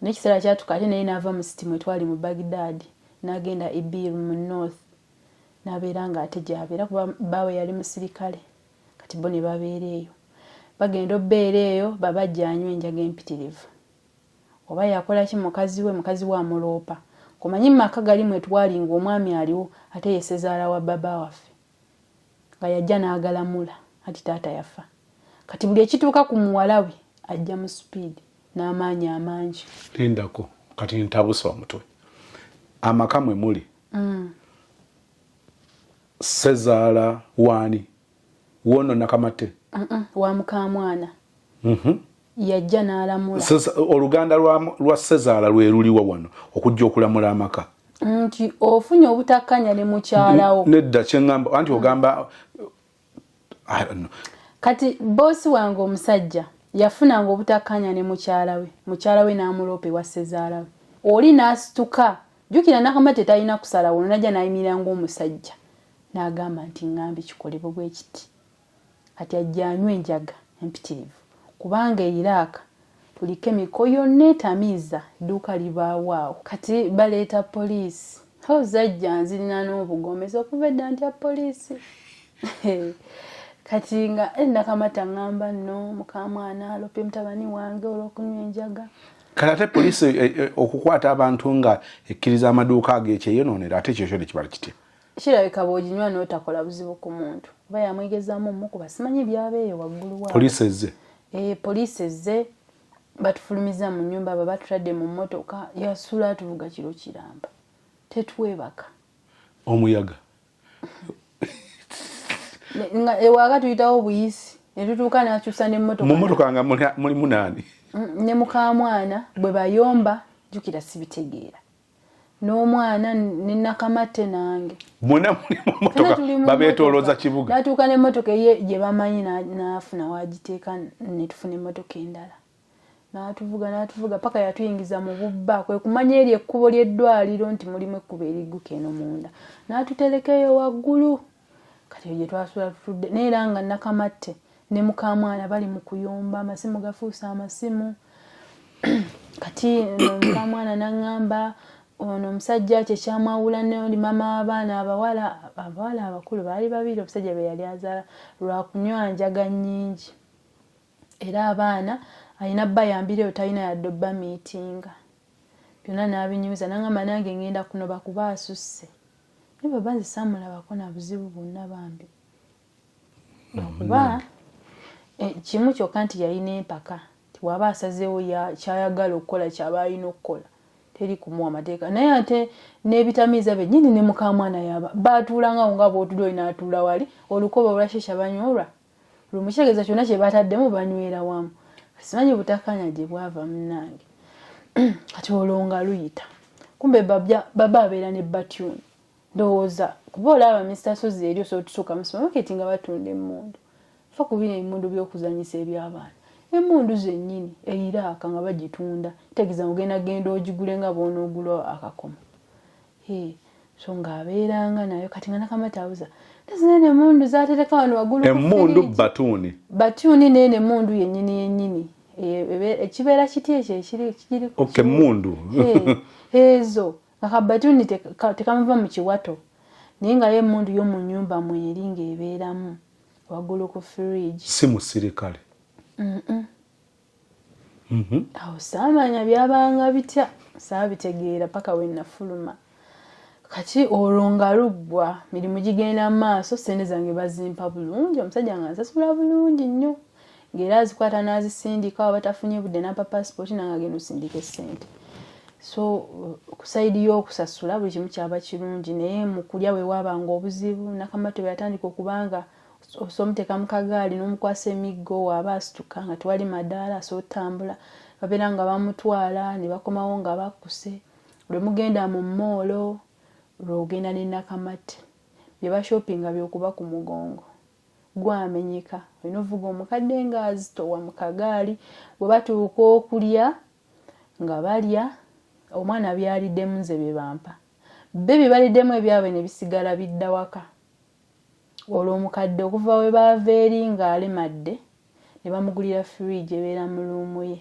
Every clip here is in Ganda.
n'ekiseera kyatuka ate naye n'ava mu city mwe twali mu Baghdad n'agenda Ibil mu north n'abeera nga ate gy'abeera kuba baawe yali musirikale kati bo ne babeera eyo bagenda obbeera eyo babajja anywa enjaga empitirivu oba yakola ki mukazi we amuloopa kumanyi maka gali mwe twali ng'omwami aliwo ate ye ssezaala wa baba waffe nga yajja n'agalamula ati taata yafa kati buli ekituuka ku muwala we ajja mu speed n'amaanyi amangi. Lindako kati ntabusa omutwe amaka mwe muli ssezaala waani wono Nakamate wa mukamwana yajja n'alamula oluganda lwa ssezaala lwe luliwa wano okujja okulamula amaka nti ofunye obutakkanya ne mukyalawo nedda kyeŋŋamba anti ogamba I don't know. Kati bosi wange omusajja yafunanga obutakkanya ne mukyala we n'amuloopa ewa ssezaala we oli n'asituka jjukira Nakamate talina kusalawo najja n'ayimirira ng'omusajja n'agamba nti ŋŋambi kikolebwe bwe kiti kati ajja anywa enjaga empitirivu kubanga Iraq tuli kemiko yonna etamiiza edduuka libaawo awo kati baleeta poliisi zajja nzirina n'obugomezi okuva edda ntya poliisi kati nga Nakamate aŋŋamba nno mukamwana alopye mutabani wange olw'okunywa enjaga kati ate poliisi okukwata abantu nga ekkiriza amaduuka ag'ekyeyonoonera ate ekyo ne kibala kitya kirabika bw'oginywa n'otakola buzibu ku muntu oba yamwegezaamu omukuba simanyi byabeeyo waggulu waawo poliisi ezze poliisi ezze batufulumiza mu nnyumba baba batutadde mu mmotoka yasula atuvuga kiro kiramba tetwebaka omuyaga nga ewaka tuyitawo buyisi ne tutuuka n'akyusa n'emmotoka mu mmotoka nga mulimu naani ne mukamwana bwe bayomba jjukira sibitegeera n'omwana ne Nakamate nange mwena muli mu mmotoka babeetoolooza kibuga n'atuuka n'emmotoka ye gye bamanyi n'afuna wagiteeka ne tufuna emmotoka endala n'atuvuga paka yatuyingiza mu bubba kwe kumanya eri ekkubo ly'eddwaliro nti mulimu ekkubo erigguka eno munda n'atuterekeyo waggulu kati gye twasula tutudde neera nga Nakamate ne mukamwana bali mu kuyomba amasimu gafuusa amasimu kati mukamwana n'aŋŋamba ono omusajja kye kyamwawula n'oli mama w'abaana abawala abakulu baali babiri omusajja be yali azaala lwa kunywa njaga nnyingi era abaana alina bayambireyo talina yadde obba miitinga byonna n'abinyumiza n'aŋŋamba nange ngenda kunoba kuba asusse naye baba nze saamulabako na buzibu bwonna bambi okuba kimu kyokka nti yalina empaka tiwaba asazeewo kyayagala okukola kyaba alina okukola teri kumuwa mateeka naye ate n'ebitamiiza bennyini ne mukamwana yaba baatuulangawo nga bw'otuli oli n'atuula wali olukoba olwashesha banyolwa lumukitegeza kyonna kye bataddemu banywera wamu simanyi butakkanya gye bwava munnange kati olwo nga luyita kumbe baba abeera ne batyuni ndowooza kuba olaba Mr. Sozi eri osobola otusuuka mu supermarket nga batunda emmundu fa kubira emmundu by'okuzanyisa eby'abaana emmundu zennyini eiraaka nga bagitunda tegeeza genda ogigule nga bw'onoogula akakomo so ng'abeeranga nayo kati nga Nakamate abuuza tezinaene emmundu zaatereka wano waggulu emmundu batyuni neene emmundu yennyini ekibeera kiti ekyo ekiri emmundu ezo akabatuni tekamuva mu kiwato naye nga ye emmundu y'omu nnyumba mweri ng'ebeeramu waggulu ku fridge si musirikale awo saamanya byabanga bitya saabitegeera paka we nafuluma kati olwo nga luggwa mirimu gigenda mu maaso ssente zange bazimpa bulungi omusajja nga nsasula bulungi nnyo ng'era azikwata n'azisindika aba tafunye budde n'apa passport nange agenda osindika essente so ku sayidi y'okusasula buli kimu kyaba kirungi naye mu kulya we waabanga obuzibu Nakamate bwe yatandika okubanga osomuteeka mu kagaali n'omukwasa emiggo waaba asituka nga tewali madaala asobola otambula babeera nga bamutwala ne bakomawo nga bakkuse lwe mugenda mu moolo lw'ogenda ne Nakamate bye bashopinga by'okuba ku mugongo gwamenyeka olina ovuga omukadde ng'azitowa mu kagaali bwe batuuka okulya nga balya omwana byaliddemu nze bye bampa be bye baliddemu ebyabwe ne bisigala bidda waka olwo omukadde okuva we baava eri ng'alemadde ne bamugulira fridge ebeera mu luumu ye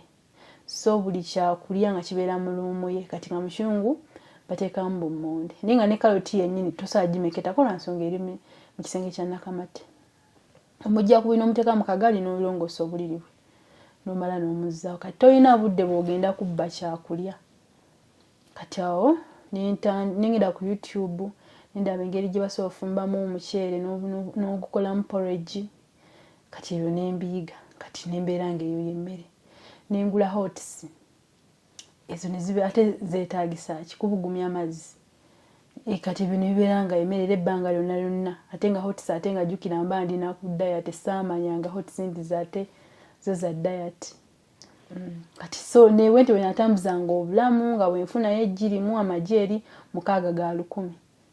so buli kyakulya nga kibeera mu luumu ye kati nga mukyungu bateekamu bummonde naye nga ne kaloti yennyini tosobola gimeketako lwa nsonga eri mu kisenge kya Nakamate omujja ku bino omuteeka mu kagali n'olongoosa obuliri bwe n'omala n'omuzzaawo kati tolina budde bw'ogenda kubba kyakulya kati awo nengenda ku YouTube ndaba engeri gye basobola ofumbamu omuceere n'ogukolamu porridge kati ebyo nembiyiga kati nembeera ng'eyo y'emmere nengula hotisi ezo ne zibe ate zeetaagisa kubugumya amazzi kati bino bibeera nga emmere ebbanga lyonna lyonna ate nga hotisi ate nga jjukira mba ndina ku diet saamanyanga hotisi nti zaate zo za diet kati so newe nti wenatambuzanga obulamu nga bwenfunayo egirimu amajeeri 6,100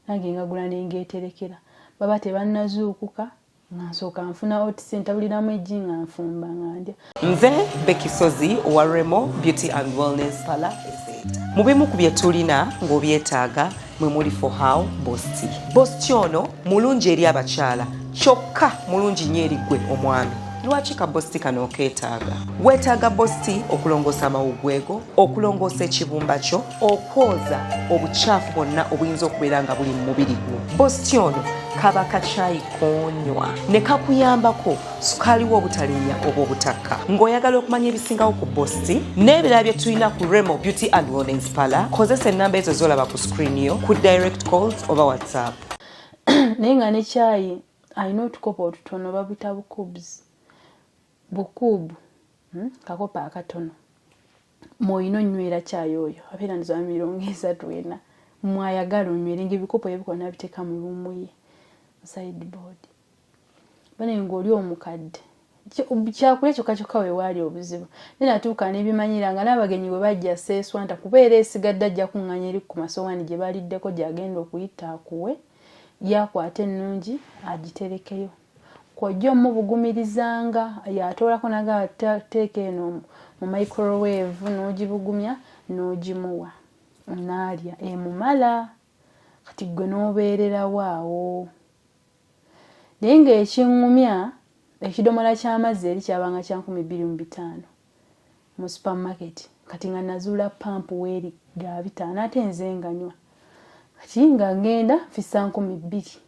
nange ngagula nengeeterekera baba tebannazuukuka nga nsooka nfuna hotisi ntabuliramu eggi nga nfumba nga ndya. Nze Bekisozi owa Remo Beauty and Wellness Parlour Eze. Mu bimu ku bye tulina ng'obyetaaga mwe muli for how bosti. Bosti ono mulungi eri abakyala kyokka mulungi nnyo eri ggwe omwami. Lwaki ka bosti kano okeetaaga? Weetaaga bosti okulongoosa amawugwego, okulongoosa ekibumba kyo, okwoza obukyafu bwonna obuyinza okubeera nga buli mu mubiri gwo. Bosti ono kaba kacaayi koonywa ne kakuyambako sukaali wo obutalinnya oba obutakka. Ng'oyagala okumanya ebisingawo ku bosti n'ebirala bye tulina ku Remo Beauty and Wellness Parlour, kozesa ennamba ezo z'olaba ku screen yo ku direct calls oba WhatsApp. Naye nga ne caayi alina otukopo otutono babita bukubs. Bukubu kakopa akatono moyino nywera caayi oyo abeera nza 30 mwayagala onywera ng'ebikopo ebikona nabiteeka mu luumu ye sideboard bane ng'oli omukadde kyakulya kyokka kyokka we waali obuzibu naye natuuka n'ebimanyiranga n'abagenyi bwe bajja seeswanta kubeera esigadde ajja kuŋŋanya eri ku masowaani gye baliddeko gy'agenda okuyita akuwe yakwata ennungi agiterekeyo kwojja omubugumirizanga yatoolako naga teeka eno mu microwave n'ogibugumya n'ogimuwa n'alya emumala kati gwe n'obeererawo awo naye ng'ekiŋŋumya ekidomola ky'amazzi eri kyabanga kya 2,500 mu supermarket kati nga nazuula pampu weeri ga 5 ate nze nganywa kati nga ngenda fissa 2,000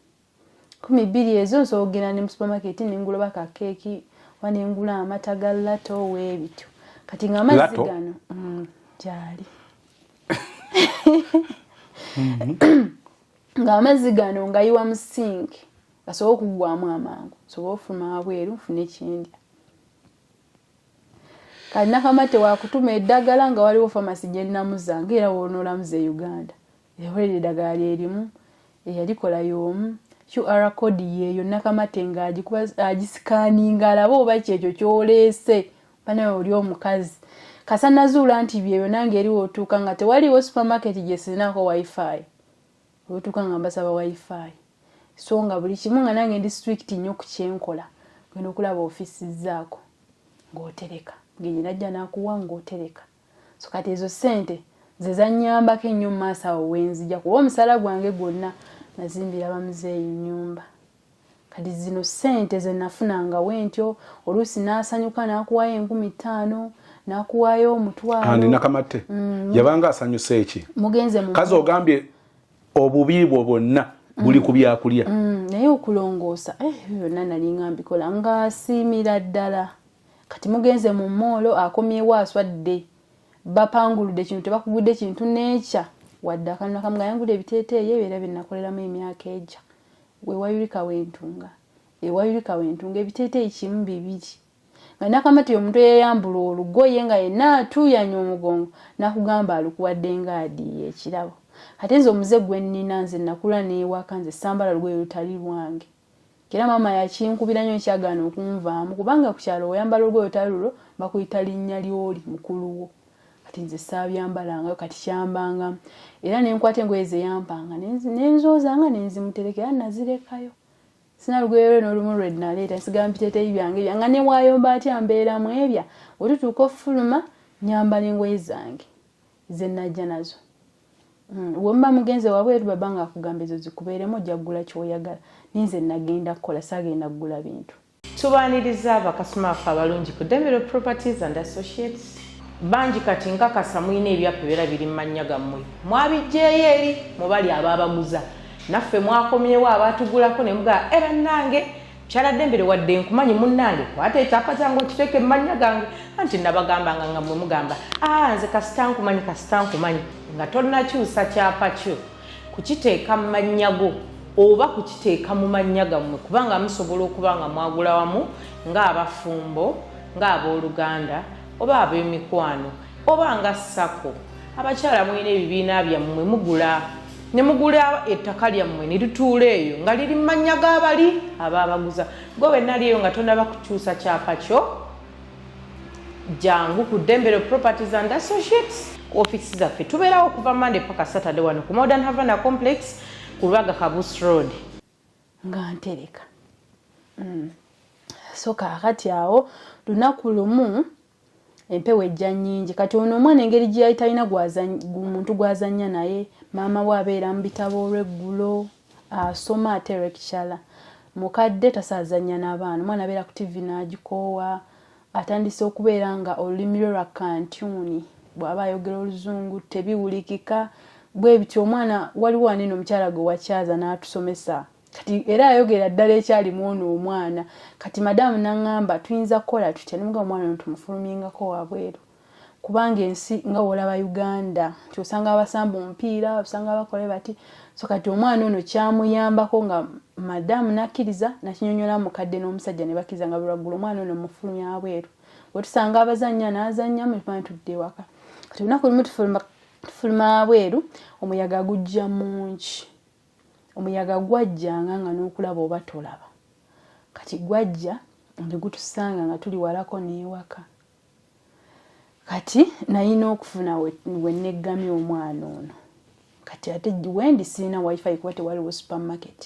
ezo nsobola okugenda ne mu supermarket nengula baka keeki wanengula amata ga lato weebityo kati nga amazzi gano gyali nga amazzi gano ngayiwa mu sink gasobola okuggwamu amangu sobola ofuluma wabweru nfune ekindya kati Nakamate wakutuma eddagala nga waliwo famasi gye nnamuzanga era wonoolamuza e Uganda eyakolera eddagala lyerimu eyalikola y'omu QR code yeeyo Nakamate ng'agisikaaninga alaba oba kyekyo kyoleese banawe oli omukazi kasa nazuula nti byeyo nange eri wootuuka nga tewaliwo supermarket gye sirinaako wifi wootuuka nga mbasaba wifi so nga buli kimu nga nange ndi strict nnyo ku kyenkola genda okulaba ofiisi zaako ng'otereka genye najja nakuwa ng'otereka so kati ezo ssente ze zannyambako ennyo mu maaso awo wenzija kuba omusala gwange gwonna nazimbira bamuzeeyi nnyumba kati zino ssente ze nafunanga wentyo oluusi n'asanyuka n'akuwaayo 15,000 n'akuwaayo 1,000 Nakamate yabanga asanyusa eki mugenze mu kazi ogambye obubi bwo bwonna buli ku byakulya naye okulongoosa byonna nali ngambikola ng'asiimira ddala kati mugenze mu moolo akomyewo aswadde bapanguludde kintu tebakugudde kintu neekya wadde akantu nakamu nga yangula ebiteeteeyi ebyo era bye nakoleramu emyaka ejja wewayulika wentunga ebiteeteeyi 1-2 nga Nakamate omuntu eyayambula olugoye nga yenna atuuyanya omugongo nakugamba alukuwadde ngaadiye ekirabo ate nze omuze gwe nnina nze nakula n'ewaka nze sambala lugoye lutali lwange kera maama yakinkubira nnyo kyagaana okunvaamu kubanga ku kyalo oyambala olugoye lutali lulwo bakuyita linnya ly'oli mukulu wo kati nze saabyambalangayo kati kyambangamu era nenkwata engoye ze yampanga nenzoozanga nenzimuterekera nazirekayo sina lugoye lwe n'olumu lwe naleeta nsigala mpiteeteeyi byange nga ne waayomba atya mbeeramu ebya wetutuuka ofuluma nyambala engoye zange ze najja nazo wemba mugenze wabweru babanga akugamba ezo zikubeeremu ojja kugula ky'oyagala ninze nagenda kukola saagenda kugula bintu Tubaaniriza bakasoma baffe abalungi ku Dembero Properties and Associates banji kati nkakasa mwine ebyapa era biri manya gammwe mwabijjeeyo eri mubali ababaguza naffe mwakomyewo abatugulako ne mugaa era nange kyaladde wadde nkumanyi munnange kwata ekyapa kyange okiteeke mumanya gange anti nabagambanga nga mwe mugamba nze kasita nkumanyi nga tonnakyusa kyapa kyo kukiteeka mu mannya go oba kukiteeka mu mannya gammwe kubanga musobola okuba nga mwagula wamu ng'abafumbo ng'abooluganda oba ab'emikwano oba nga ssako abakyala mwina ebibiina byammwe mugula ne mugula ettaka lyammwe ne lituula eyo nga liri mu mannya g'abali ababaguza gwe wenali eyo nga tonnaba kukyusa kyapa kyo jangu ku Dembele Properties and Associates office zaffe tubeerawo okuva Monday paka Saturday wano ku Modern Havana Complex ku Lwaga Kabus Road nga ntereka so kakati awo lunaku lumu empewo ejja nnyingi kati ono omwana engeri gye yali talina muntu gwazannya naye maama we abeera mu bitabo olw'eggulo asoma ate lecture mukadde tasaazannya n'abaana omwana abeera ku TV n'agikoowa atandise okubeera nga olulimi lwe lwa kantyuni bw'aba ayogera oluzungu tebiwulikika bwe bityo omwana waliwo wanene omukyala gwe wakyaza n'atusomesa kati era ayogera ddala ekyalimu ono omwana kati madamu n'aŋŋamba tuyinza kukola tutya nemuga omwana ono tumufulumingako wabweru kubanga ensi nga wolaba Uganda kyosanga abasamba omupiira osanga bakole bati so kati omwana ono kyamuyambako nga madamu nakkiriza nakinyonyola mukadde n'omusajja ne bakkiriza nga bulwaggulu omwana ono mufulumya wabweru bwe tusanga abazannya n'azannyamu tumanyi tudde ewaka kati lunaku lumu tufuluma wabweru omuyaga gujja mungi omuyaga gwajjanga nga n'okulaba oba tolaba kati gwajja ne gutusanga nga tuli walako n'ewaka kati nayina okufuna we neggamya omwana ono kati ate wendi siina wifi kuba tewaliwo supermarket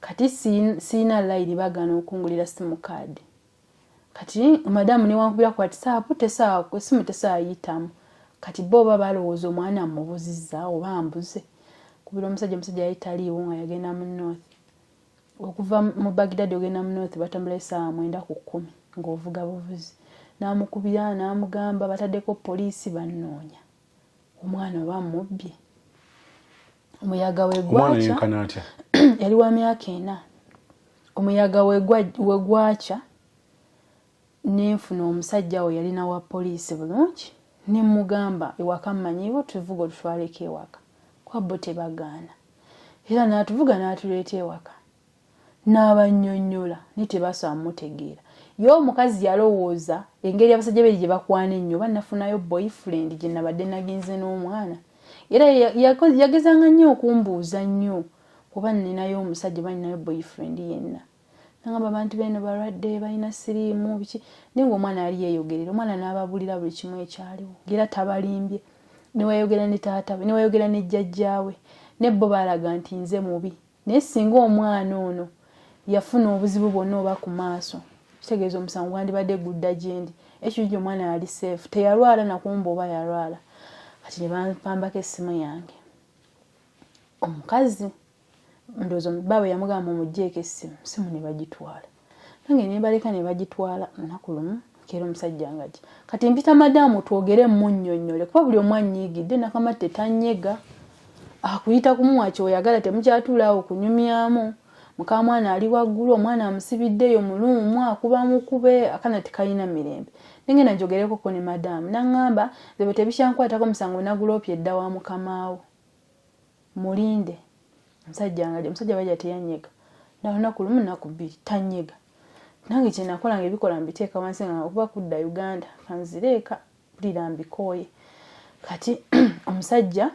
kati siina layini bagana okungulira simu kaadi kati madamu newankubira ku WhatsApp esimu tesaayitamu kati bo oba balowooza omwana amubuzizza oba ambuze kubira omusajja yali taliiwo nga yagenda mu north okuva mu Baghdad ogenda mu north batambula essaawa 9:10 ng'ovuga buvuzi n'amukubira n'amugamba bataddeko poliisi bannoonya omwana oba mubbye omuyaga we gwakya yali wa myaka 4 omuyaga we gwakya nenfuna omusajja we yalina wa poliisi bulungi nemugamba ewaka mmanyiiwo tuvuga otutwaleko ewaka kwabbo tebagaana era n'atuvuga n'atuleeta ewaka n'abannyonnyola naye tebasobola mutegeera ye omukazi yalowooza engeri abasajja be gye bakwana ennyo bannafunayo boyfriend gye nabadde nagenze n'omwana era yagezanga nnyo okumbuuza nnyo kuba ninayo omusajja baninayo boyfriend yenna nangamba abantu beno balwadde balina siriimu biki naye ng'omwana yali yeeyogerera omwana n'ababulira buli kimu ekyaliwo era tabalimbye niwayogera ne taata we niwayogera ne jjajjaawe ne bo baalaga nti nze mubi naye singa omwana ono yafuna obuzibu bwonna oba ku maaso kitegeeza omusango gwandibadde gudda gyendi ekyo gye omwana yali safe teyalwala nakumba oba yalwala kati ne bampambako essimu yange omukazi ndowooza baawe yamugamba muggyeko essimu ne bagitwala nange ne baleka ne bagitwala lunaku lumu keera omusajja ngajja kati mpita madamu twogere munnyonnyole kuba buli omu annyiigidde nakamatte tanyega akuyita kumuwa kyoyagala temukyatuulaawo kunyumyamu mukamwana ali waggulu omwana amusibiddeyo mulumu akuba mukube akana tekalina mirembe nengenda njogerekoko ne madamu naŋŋamba zebe tebikyankwatako musango nagulopye edda wa mukamaawo mulinde omusajja bajja teyanyega nalunaku lumu naku bbiri tanyega nange kye nakola nga ebikola mbiteeka wansi nga okuba kudda Uganda kanzireeka bulira mbikooye kati omusajja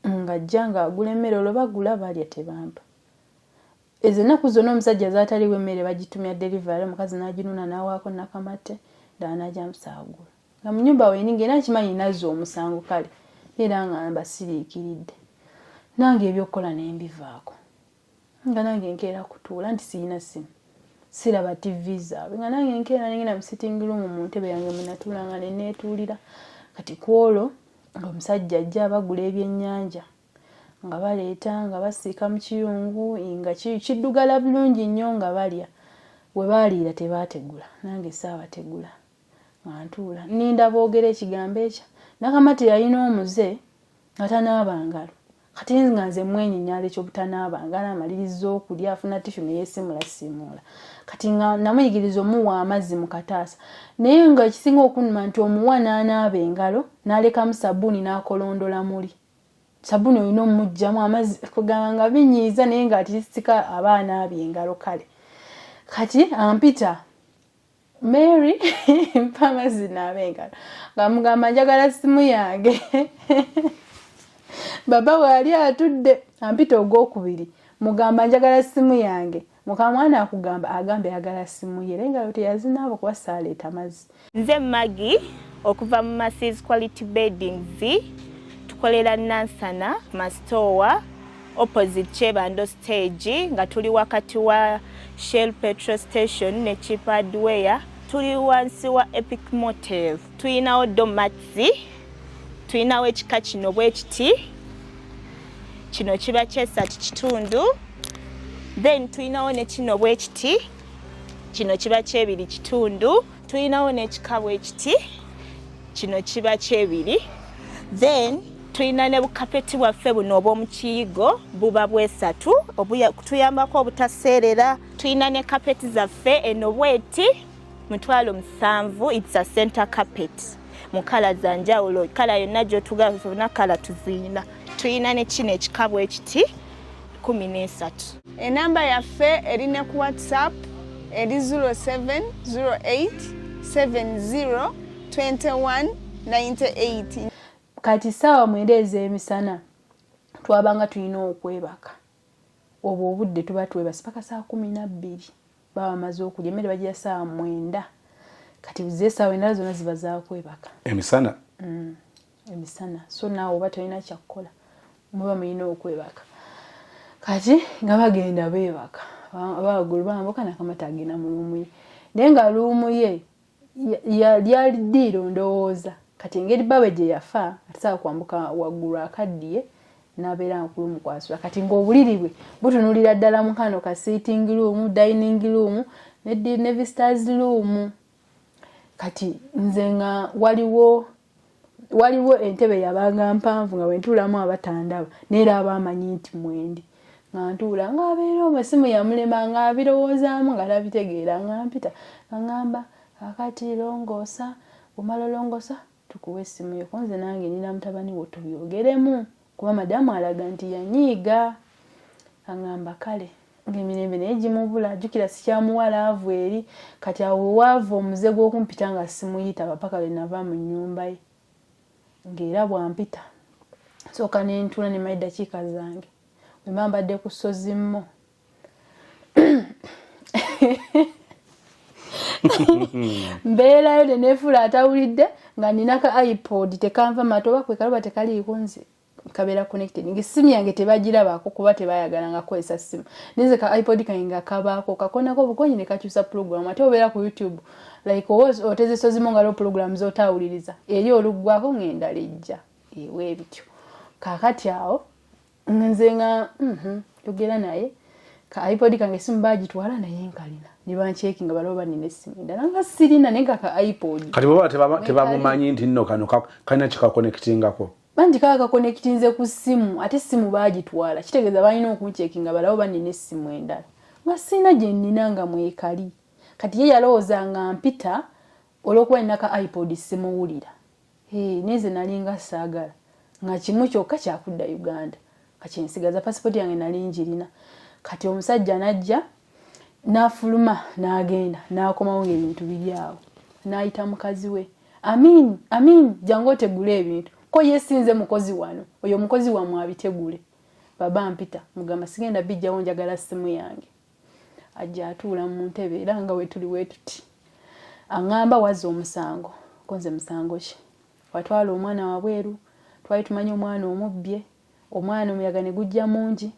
ng'ajja ng'agula emmere olwo bagula balya tebampa ezo ennaku zonna omusajja zaataliwo emmere bagitumya delivery omukazi n'aginuna n'awaako nakamatte ddala n'ajamusaagula nga mu nnyumba weninga era nkimanyi nazza omusango kale era nga mbasiriikiridde nange ebyokukola ne mbivaako nga nange nkeera kutuula nti siyina simu siraba TV zaabwe nga nange nkeera nengenda mu sitting room mu ntebe yange mwe natuulanga ne neetuulira kati kwolwo ng'omusajja ajja bagula ebyennyanja nga baleeta nga basiika mu kiyungu nga kiddugala bulungi nnyo nga balya we baaliira tebaategula nange saabategula Antuula ninda boogera ekigambo ekyo nakamati yalina omuze atanaabangalo kati nga nze mwenyinyala ekyobutanaabangalo amaliriza okulya afuna tishu neyesimula kati nga namuyigiriza omuwa amazzi mu kataasa naye nga ekisinga okunuma nti omuwa n'anaaba engalo n'alekamu sabbuuni n'akolondola muli sabbuuni olina omujjamu amazzi kugamba nga binyiiza naye ng'atisika aba anaabye engalo kale kati ampita Mary mpa amazzi n'aba engalo ng'amugamba njagala simu yange baba wali atudde ampita ogwokubiri mugamba njagala simu yange mukamwana akugamba agambe yagala simu ye engalo teyazinaabo kuba saaleeta mazzi. Nze Maggie okuva mu Massive Quality Beddings tukolera Nansana Mastowa opposite Chebando stage nga tuli wakati wa Shell petrol station ne Cheap Hardware tuli wansi wa Epic Motel tuyinawo domatsi tuyinawo ekika kino bwekiti kino kiba kyesatu kitundu then tuyinawo ne kino bwekiti kino kiba kyebiri kitundu tuyinawo n'ekika bwekiti kino kiba kyebiri then tuyina ne bukapeti bwaffe buno obw'omukiyigo buba bwesatu tuyambako obutaseerera tuyina ne kapeti zaffe eno bweti $7,000 it's a center carpet mu kala za njawulo kala yonna gy'otugazona kala tuziina tuyina ne kino ekika bwekiti 13 enamba yaffe erine ku WhatsApp eri 0708702198 kati saawa mwenda ez'emisana twabanga tulina okwebaka obwo obudde tuba twebase paka saa 12 baba bamaze okulya emmere bagira saa 9 kati ze saawa endala zonna ziba zakwebaka emisana emisana so naawe oba tolina kyakkola muba mulina okwebaka kati nga bagenda beebaka abagulu bambuka nakamata agenda mu luumu ye naye nga luumu ye lyali ddiiro ndowooza kati engeri bawe gye yafa atasobola kwambuka waggulu akaddiye n'abeera nkulu kwasula kati ng'obuliri bwe butunulira ddala mu kano ka sitting room dining room ne visitors room kati nze nga waliwo entebe yabanga mpanvu nga bwentuulamu abatandaba neera abamanyi nti mwendi nga ntuula ng'abeera omwo essimu yamulema ng'abirowoozaamu nga tabitegeera nga mpita nga ngamba akati longoosa omala olongoosa tukuwa essimu yo konze nange nina mutabani wo tubyogeremu kuba madamu alaga nti yanyiiga angamba kale ng'emirembe naye gimubula jjukira sikyamuwala aavu eri kati awo waava omuze gw'okumpita nga simuyitaba paka lwe nava mu nnyumba ye ng'era bwampita sooka ne ntuula ne mali ddakiika zange bwe mba mbadde ku sozimmo mbeerayo ne neefuula atawulidde nga nina ka iPod tekanva mata oba kwe kaluba tekaliiko nze kabeera connected ng'essimu yange tebagirabako kuba tebayagalanga kukozesa ssimu nize ka iPod kange nga kabaako kakonako obukonyi ne kakyusa program ate obeera ku YouTube like otezesa ozimo nga lo program z'otawuliriza eri oluggwako ng'endala ejja ewe ebityo kaakati awo nze nga yogera naye ka iPod kange essimu baagitwala naye nkalina ne bancekinga balaba nina essimu endala nga sirina naye ka iPod kati baba tebamumanyi nti nno kano kalina kikakonektingako banti kaka connectinze ku simu ate simu baagitwala kitegeeza balina okuncekinga balaba nina essimu endala nga sina gye nnina nga mwekali kati ye yalowooza nga mpita olw'okuba nina ka iPod simuwulira neze nalinga saagala nga kimu kyokka kyakudda Uganda kakyensigaza pasipoti yange nali njirina kati omusajja najja n'afuluma n'agenda n'akomawo ng'ebintu biri awo n'ayita mukazi we amin jangu otegule ebintu ko yesinze mukozi wano oyo mukozi wammwe abitegule baba mpita mugamba sigenda bijjawo njagala ssimu yange ajja atuula mu ntebe era nga we tuli wetuti aŋŋamba wazza omusango konze musango ki watwala omwana wabweru twali tumanyi omwana omubbye omwana omuyaga ne gujja mungi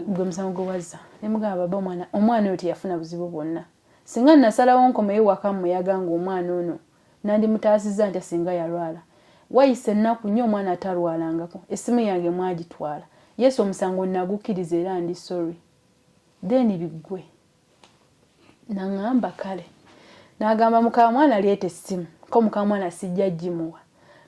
gwe musango gwe wazza ne mugamba baba omwana oyo teyafuna buzibu bwonna singa nasalawo nkomeyo waka muyaga ng'omwana ono nandimutaasiza nti singa yalwala wayise ennaku nnyo omwana atalwalangako essimu yange mwagitwala yesu omusango nagukkiriza era ndi sorry then biggwe naŋŋamba kale N'agamba muka mwana aliete essimu ko muka mwana sijja gimuwa.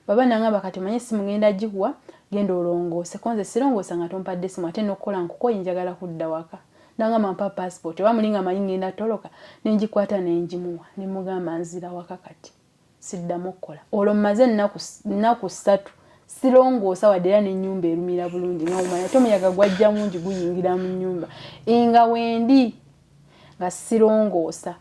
Baba n'angamba kati manye essimu ngenda gikuwa genda olongoose konze sirongoosa nga tompadde essimu ate n'okkola nkuko njagala kudda waka. N'angamba mpa passport bamulinga manyi ngenda toloka nenjikwata nenjimuwa nemugamba nzira waka kati siddamu okkola. Olwo mmaze nnaku 3 sirongoosa wadde era n'ennyumba erumira bulungi nga omwana ate omuyaga gwajja mungi guyingira mu nnyumba nga wendi nga sirongoosa.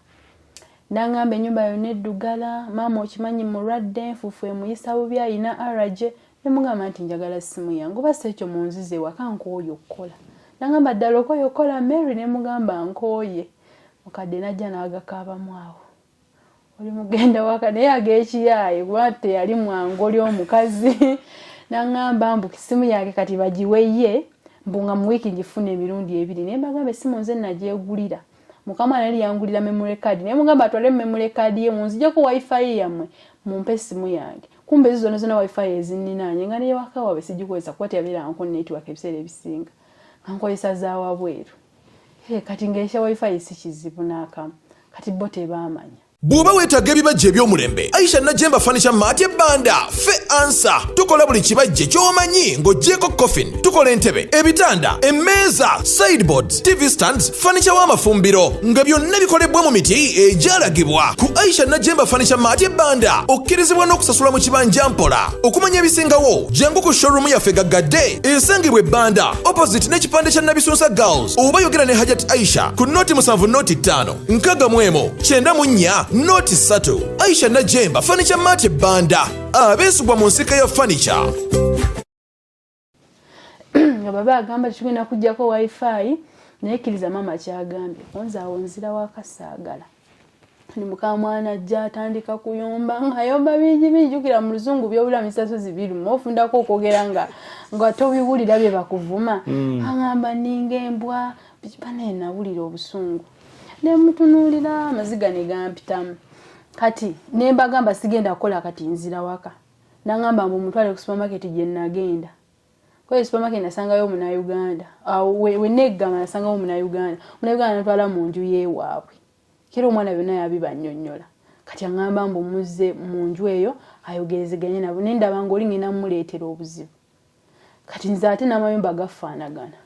N'angamba ennyumba yonna eddugala maama okimanyi mulwadde enfuufu emuyisa bubi ayina araje nemugamba nti njagala ssimu yange oba si ekyo munzize waka nkooye okukola. N'angamba ddala okooye okukola Mary nemugamba nkooye. Mukadde najja n'agakaabamu awo. Oli mugenda waka naye ag'ekiyaaye kuba teyali mwangu oli omukazi. N'angamba mbu essimu yange kati bagiwe ye mbu nga mu wiiki ngifuna emirundi 2 naye mbagamba essimu nze nagyegulira. Mukama nali yangulira memory card naye mugamba atwale memory card ye munzijeko wifi yammwe mumpe essimu yange. Kumbe ezo zonna wifi ezinninaanye nga naye waka wabe sigikozesa kuba teyabeera nko network ebiseera ebisinga. Nkozesa za wabweru. Kati ng'esha wifi si kizibu n'akamu. Kati bo tebaamanya. Bw'oba weetaaga ebibajje eby'omulembe, Aisha Najemba Furniture Mart Banda fe ansa. Tukola buli kibajje ky'omanyi ng'oggyeko coffin. Tukola entebe, ebitanda, emmeeza, sideboards, TV stands, furniture w'amafumbiro nga byonna bikolebwa mu miti egyalagibwa. Ku Aisha Najemba Furniture Mart Banda okkirizibwa n'okusasula mu kibanja mpola. Okumanya ebisingawo jangu ku showroom yaffe Gaggadde esangibwa Banda opposite n'ekipande kya Nabisunsa Girls oba yogera ne Hajat Aisha ku noti 7 noti 5 nkaga mwemo 94 noti 3. Aisha Najemba Furniture Mart Banda abeesibwa mu nsika ya furniture. Nga baba agamba kigenda kujjako wifi nayekkiriza maama kyagambye onzaawo nzira wakasaagala. Ni muka mwana ajja atandika kuyomba ngayomba bingi jukira mu luzungu byobulamu misasozi biri mofundako okwogera nga tobiwulira bye bakuvuma. Angamba ninga embwa bane nawulira obusungu. Ne mutunuulira amaziga ne gampitamu. Kati ne mbagamba sigenda kukola kati nzira waka. Nangamba mbu mutwale ku supermarket gye nagenda. Kwa supermarket nasangayo muna Uganda. We negama nasangayo muna Uganda. Muna Uganda natwala mu nju yewaabwe. Kero omwana byonna yabibannyonnyola. Kati angamba mbu muzze mu nju eyo ayogerezeganye nabo nendaba ng'oli ngenda muleetera obuzibu. Kati nze ate n'amayumba gafaanagana.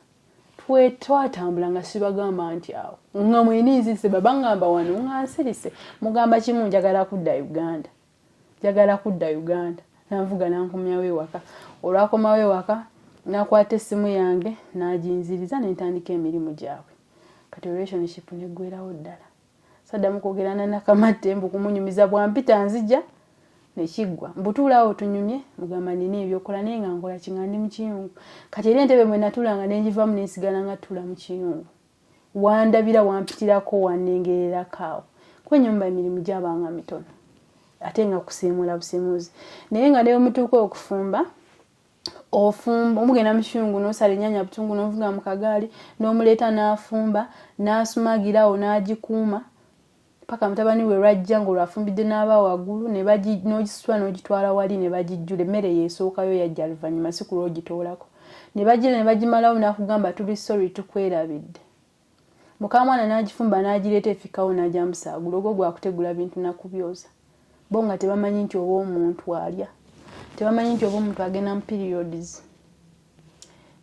Twatambula nga sibagamba nti awo nga mweninzise baba ngamba wano ngansirise mugamba kimu njagala kudda Uganda nanvuga nankomyawo ewaka. Olwakomawo ewaka nakwata essimu yange naginziriza nentandika emirimu gyabwe. Kati relationship neggwerawo ddala. Saddamu kwogerana nakamatte mbu kumunyumiza bwampita nzija nekiggwa mbutuulaawo tunyumye mugamba nina ebyokola naye nga nkola kingandi mu kiyungu. Kati era entebe mwe natuulanga nenjivamu nensigala nga tuula mu kiyungu. Wandabira wampitirako wanengererako awo. Kuba ennyumba emirimu gyabanga mitono ate nga kusiimula busiimuzi. Naye nga ne mutuuka okufumba ofumba omugenda mu kiyungu n'osala ennyaanya butungu n'ovuga mu kagaali n'omuleeta n'afumba n'asumagirawo n'agikuuma. Paka mutabani we rajja ngo lwafumbidde n'aba waggulu ne n'ogisitula n'ogitwala wali ne bagijjula emmere yeesookayo yajja luvannyuma si kulwa ogitoolako. Ne bagira ne bagimalawo n'akugamba tuli sorry tukwerabidde. Mukamwana n'agifumba n'agireeta efikawo n'agyamusaagula ogwo gwakutegula bintu nakubyoza. Bo nga tebamanyi nti oba omuntu alya. Tebamanyi nti oba omuntu agenda mu periods.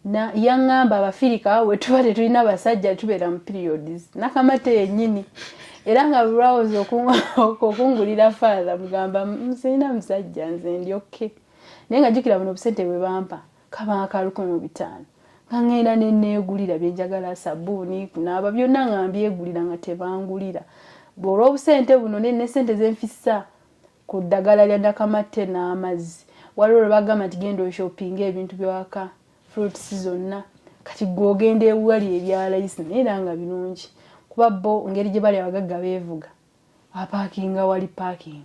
Na yaŋŋamba Abafirika we tuba tetulina abasajja tubeera mu periods. Nakamate yennyini. Era nga bulowooza okungulira father mugamba nsirina musajja nze ndi okay. Naye nga jjukira buno obusente bwe bampa kaba akalukumu 5. Nga ngenda ne neegulira bye njagala sabbuuni kunaaba byonna nga mbyegulira nga tebangulira. Olw'obusente buno ne ssente ze nfissa ku ddagala lya Nakamate n'amazzi. Waliwo lwe bagamba nti genda shopping ebintu by'awaka fruits zonna. Kati gw'ogenda ewali ebya layisi naye era nga birungi. Kuba bo ngeri gye bali abagagga beevuga. Apaakinga wali parking.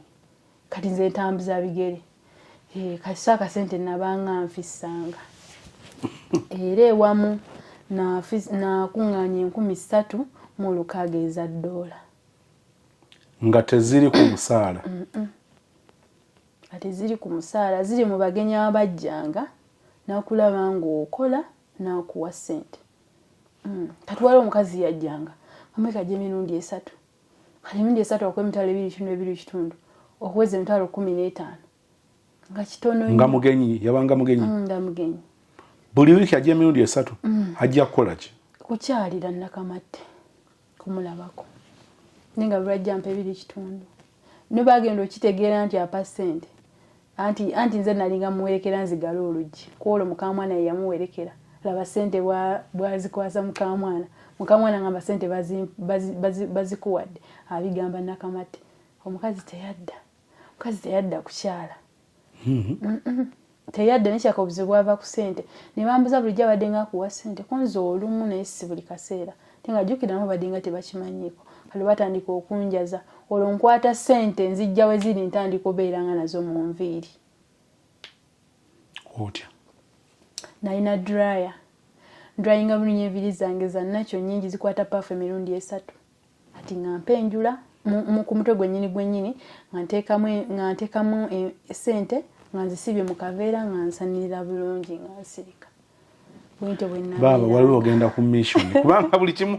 Kati nze ntambuza bigere. Kati saaka ssente nabanga nfissanga. Era ewamu nakuŋŋaanya 3,600 eza $. Nga teziri ku musaala. Ate ziri ku musaala ziri mu bagenyi abajjanga nakulaba ng'okola nakuwa ssente. Kati waliwo omukazi yajjanga amweka gye emirundi 3. kati emirundi esatu okuwa emitwalo 2.2 okuweza emitwalo 15 nga kitono nga mugenyi yabanga mugenyi nga mugenyi buli wiki ajja emirundi esatu ajja kukola ki kukyalira Nakamatte kumulabako ninga bulajja mpa 2.2 ne bagenda okitegeera nti apa ssente anti nze nalinga muwerekera nzigala oluggi kwolwo mukamwana yamuwerekera laba ssente bwazikwasa mukamwana ngamba ssente bazikuwadde abigamba Nakamatte omukazi teyadda kukyala teyadda nekyaka obuzibu bwava ku ssente ne bambuza bulijjo abadde nga akuwa ssente konza olumu naye si buli kaseera tenga jjukira nabo badde nga tebakimanyiiko kale batandika okunjaza olwo nkwata ssente nzijja we ziri ntandika obeeranga nazo mu nviiri otya nalina dryinga bulungi enviiri zange zannakyo nnyingi zikwata paafu emirundi 3 ati nga mpenjula ku mutwe gwennyini nga nteekamu ssente nga nzisibye mu kaveera nga nsanirira bulungi nga nsirika baba waliwo ogenda ku mission kubanga buli kimu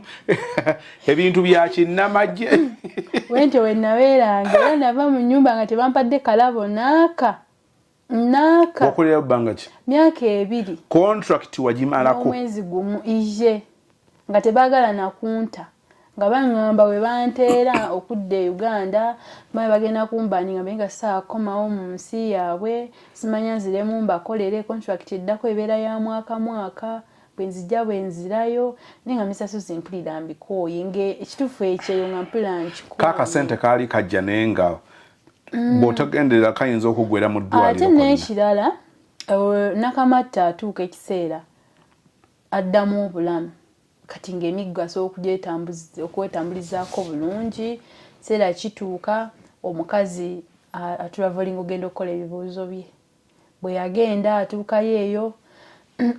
ebintu bya kinnamagye bwentyo wennabeeranga era nava mu nnyumba nga tebampadde kalabo naaka okolera bbanga ki myaka 2 contract wagimalako omwezi gumu ije nga tebaagala nakunta nga baŋŋamba we banteera okudda e Uganda babe bagenda kumbani nga benga saakomawo mu nsi yaabwe simanya nziremu mbakolere contract eddako ebeera ya mwaka bwenzijja bwenzirayo nenga misaso zimpulira mbikooye ekituufu ekyeyo nga mpulira nkikooye kaka ssente kaali kajja naye nga bw'otagenderera kayinza okugwera mu ddwaliro ate n'ekirala Nakamatte atuuka ekiseera addamu obulamu kati ng'emiggo asobola okwetambulizaako bulungi seera kituuka omukazi atulavolinga ogenda okukola ebibuuzo bye bwe yagenda atuukayo eyo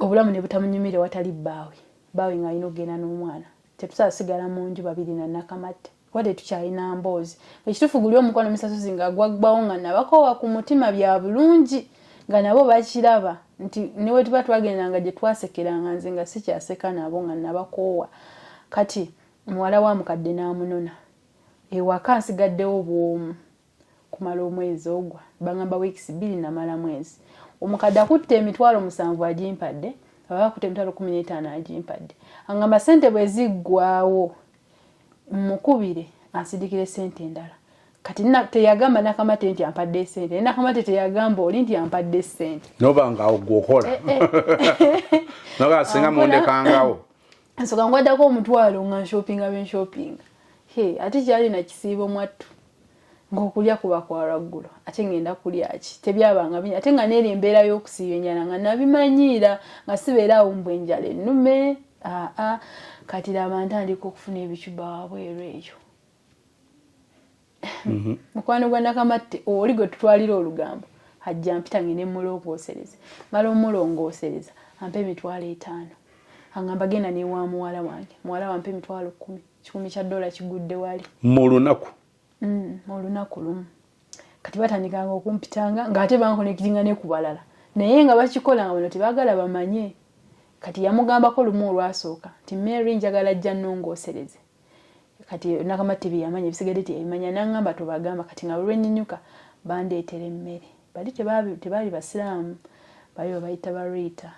obulamu ne butamunyumira watali bbaawe nga alina okugenda n'omwana tetusasigala mu nju babiri na Nakamatte wadde tukyalina mboozi ekituufu guli omukono misasozi nga gwaggbawo nga nabakoowa ku mutima bya bulungi nga nabo bakiraba nti newe tuba twagendanga gye twasekeranga nze nga sikyaseka nabo nga nabakoowa kati muwala wa mukadde n'amunona ewaka nsigaddewo bwomu kumala omwezi ogwa bangamba weeks 2 namala mwezi omukadde akutte emitwalo 7 agimpadde ababa akutte emitwalo 15 agimpadde angamba ssente bwe ziggwaawo mukubire ansidikire ssente endala kati teyagamba Nakamatte nti ampadde ssente Nakamatte teyagamba oli nti ampadde ssente nobanga ogwokola noga singa mundekangawo nsoka ngwaddako omutwalo nga benshopinga ate kyali nakisiibo mwattu ng'okulya kuba kwa lwaggulo ate ngenda kulya ki tebyabanga bingi ate nga neera embeera y'okusiiba enjala nga nabimanyiira nga sibeera awo mbwe enjala ennume kati laba ntandika okufuna ebicuba wabweru eyo mukwano gwa Nakamatte oli gwe tutwalira olugambo ajja mpita ngene mulongoosereza mala omulongoosereza ampa emitwalo 5 angamba genda ne wa muwala wange ampa emitwalo 10 $10 kya kigudde wali mu lunaku lumu kati batandikanga okumpitanga ng'ate bankonekitinga ne ku balala naye nga bakikola nga bano tebaagala bamanye kati yamugambako lumu olwasooka nti Mary njagala ajja nnongoosereze kati Nakamatte byamanya ebisigadde teyabimanya n'angamba tobagamba kati nga olwenyinyuka bandeetera emmere bali tebaali basiraamu bali babayita bariita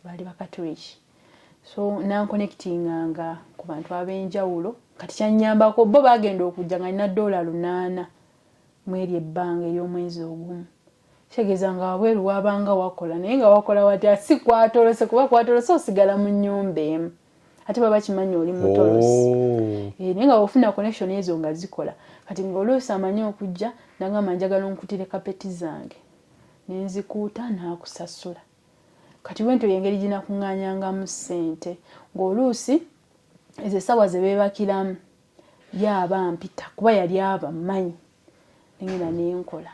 bali bakatoliki so nankonekitinganga ku bantu ab'enjawulo kati kyannyambako bo bagenda okujja nga nina $8 mweri ebbanga ery'omwezi ogumu kitegeeza nga wabweru wabanga wakola naye nga wakola watya si kwatolose kuba kwatolose osigala mu nnyumba emu ate baba kimanyi oli mutolose naye nga ofuna connection ezo nga zikola kati ng'oluusi amanyi okujja nagamba njagala onkutire kapeti zange nenzikuuta naakusasula kati bwentyo yengeri ginakuŋŋaanyangamu ssente ng'oluusi ezo essaawa ze beebakiramu yaaba mpita kuba yali abamanyi nengenda nenkola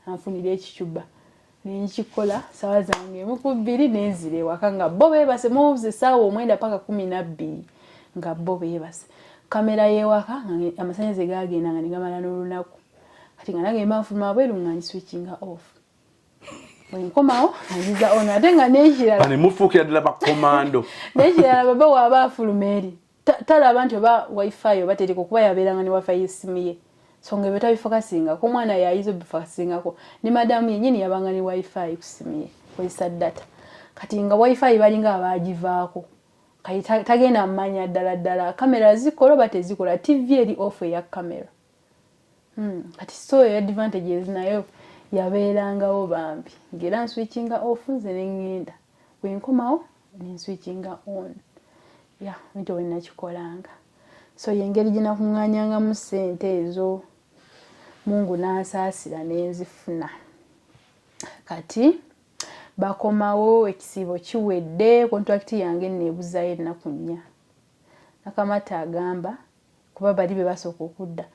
anfunira ekicuba nenkikola ssaawa zange emu ku 2 nenzira ewaka nga bo beebase mubuze essaawa 9 paka 12 nga bo beebase kamera y'ewaka amasannyalaze gaagenda nga negamala n'olunaku kati nga nange mba nfuluma bweru nga nswitchinga off wenkomawo anziza ono ate nga nekirala mufuukira ddala bakomando nekirala baba waaba afuluma eri talaba nti oba wifi oba teriko kuba yabeeranga ne wifi y'essimu ye so nga betabifokasingako omwana yayiza obifokasingako ne madamu yennyini yabanga ne wifi ku ssimu ye kozesa data kati nga wifi balinga abaagivaako kati tagenda mmanya ddala kamera zikola oba tezikola tv eri off eya kamera kati so ya advantages nayo yabeerangawo bambi ngera nswitchinga off nze nengenda bwenkomawo nenswitchinga on nito wenakikolanga so yengeri ginakuŋŋanyangamu ssente ezo mungu n'ansaasira nenzifuna kati bakomawo ekisiibo kiwedde kontrakiti yange neebuzayo ennaku 4 nakamata agamba kuba bali be basooka okudda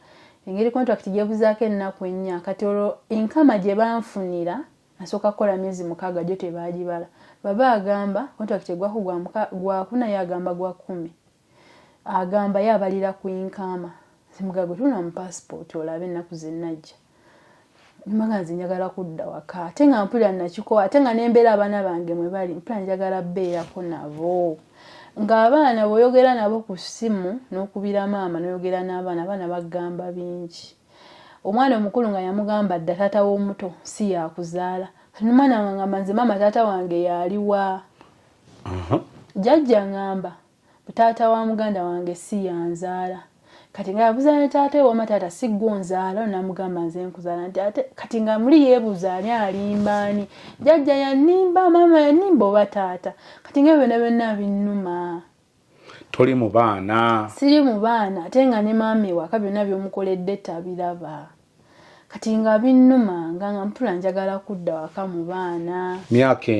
engeri kontrakiti gyebuzaako ennaku 4 kati olwo enkama gye banfunira nasooka kukola myezi 6 gyo tebaagibala baba agamba kontrakiti egwako gwa 4 naye agamba gwa 10 agamba yabalira ku inkama simugago tuna mu passport olabe ennaku zennajja magazi njagala kudda waka ate nga mpulira nakikola ate nga nembeera abaana bange mwe bali mpulira njagala beerako nabo ng'abaana bw'oyogera nabo ku ssimu n'okubira maama n'oyogera n'abaana bagamba bingi omwana omukulu nga yamugamba dda taata w'omuto si yakuzaala omwana wange ngamba nze maama taata wange yaliwa jjajja ngamba taata wa muganda wange si yanzaala kati nga yabuuza ne taata we wama taata si gonzaala namugamba nze nkuzaala nti ate kati nga muli yeebuuza ani alimbaani jjajja yanimba maama yanimba oba taata kati nga byonna byonna binnuma toli mu baana siri mu baana ate nga ne maama ewaka byonna by'omukoledde tabiraba kati nga binnuma nga mpula njagala kudda waka mu baana myaka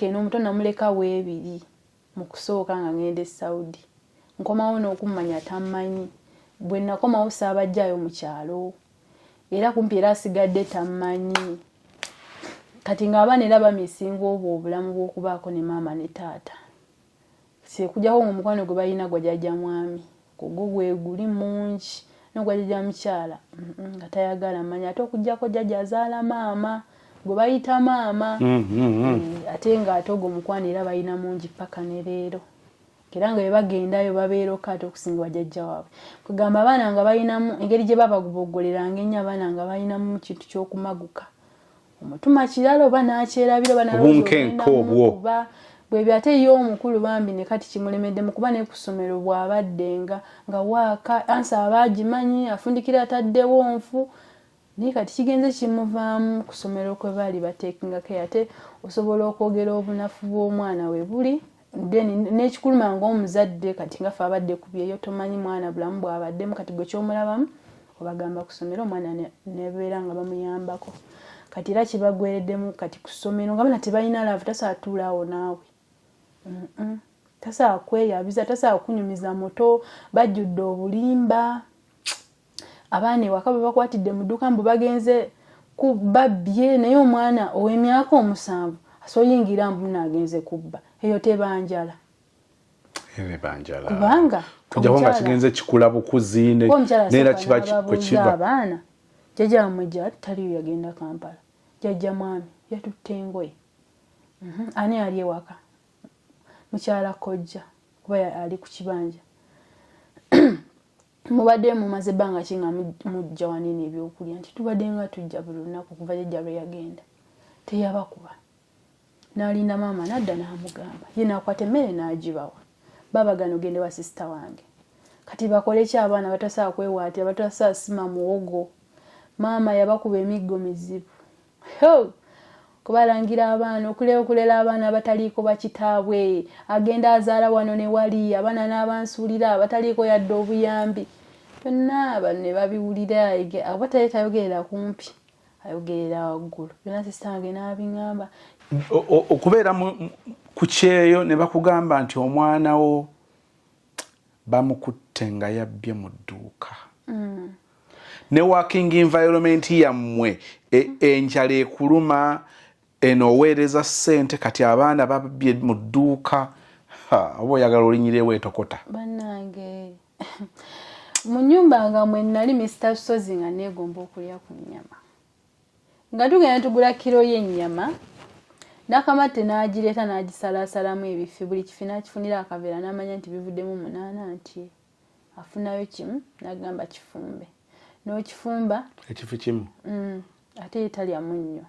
4 omuto namuleka weebiri mu kusooka nga ngende Saudi nkomawo n'okumanya tammanyi bwe nakomawo saabajjayo mu kyalo era kumpi era asigadde tammanyi kati ng'abaana era bamisinga obwo obulamu bw'okubaako ne maama ne taata sekujjako ng'omukwano gwe balina gwa jjajja mwami gwo gwe guli mungi n'ogwa jjajja mukyala nga tayagala manya ate okujjako jjajja azaala maama gwe bayita maama ate ng'ate ogwo omukwano era balina mungi paka ne leero era nga bebagendayo babeera okati okusinga bajjajja waabwe kugamba abaana nga balinamu engeri gye babagoboggoleranga ennyo abaana nga balinamu kintu ky'okumaguka omutuma kirala oba n'akyerabira oba nalooba bwebyo ate ye omukulu bambi ne kati kimulemeddemu kuba ne ku ssomero bw'abaddenga nga waaka ansa abaagimanyi afundikira ataddewo nfu naye kati kigenze kimuvaamu ku ssomero kwe baali bateekingako ate osobola okwogera obunafu bw'omwana we buli n'ekikuluma ng'omuzadde kati nga fe abadde ku byeyo tomanyi mwana bulamu bw'abaddemu kati gwe kyomulabamu obagamba ku ssomero omwana nebeera nga bamuyambako kati era kibagwereddemu kati ku ssomero nga bana tebalina laavu tasaatuulaawo naawe tasaa kweyabiza tasaa kunyumiza muto bajjudde obulimba abaana ewaka bwe bakwatidde mu dduuka mbu bagenze ku babbye naye omwana ow'emyaka 7 asoyingira mbu naagenze kubba eyo tebanjala kubanga kujjako nga kigenze kikula bukuzi neera kiba kwekiva abaana jjajja wamwejja taliyo yagenda Kampala jjajja mwami yatutte engoye ani ali ewaka mukyala kojja kuba ali ku kibanja mubadde mumaze ebbanga ki nga mujja wanene ebyokulya nti tubadde nga tujja buli lunaku kuva jjajja lwe yagenda teyabakuba n'alinda maama nadda n'amugamba ye naakwata emmere n'agibawa babagana ogende wa sisita wange kati bakole ki abaana batasaa kwewaatira batasaa sima muwogo maama yabakuba emiggo mizibu kubalangira abaana okulera abaana abataliiko bakitaabwe agenda azaala wano ne wali abaana n'abansuulira abataliiko yadde obuyambi byonna bano ne babiwulira abatali tayogerera kumpi ayogerera waggulu byonna sisita wange n'abiŋŋamba okubeera ku kyeyo ne bakugamba nti omwana wo bamukutte nga yabbye mu dduuka ne working environment yammwe enjala ekuluma eno oweereza ssente kati abaana babbye mu dduuka oba oyagala olinyirewo etokota bannange mu nnyumba nga mwe nali Mr. Sozi nga neegomba okulya ku nnyama nga tugenda tugula kiro y'ennyama Nakamate n'agireeta n'agisalaasalamu ebifi buli kifi n'akifunira akaveera n'amanya nti bivuddemu 8 nti afunayo kimu n'agamba kifumbe n'okifumba ekifi kimu ate yetalya munnyo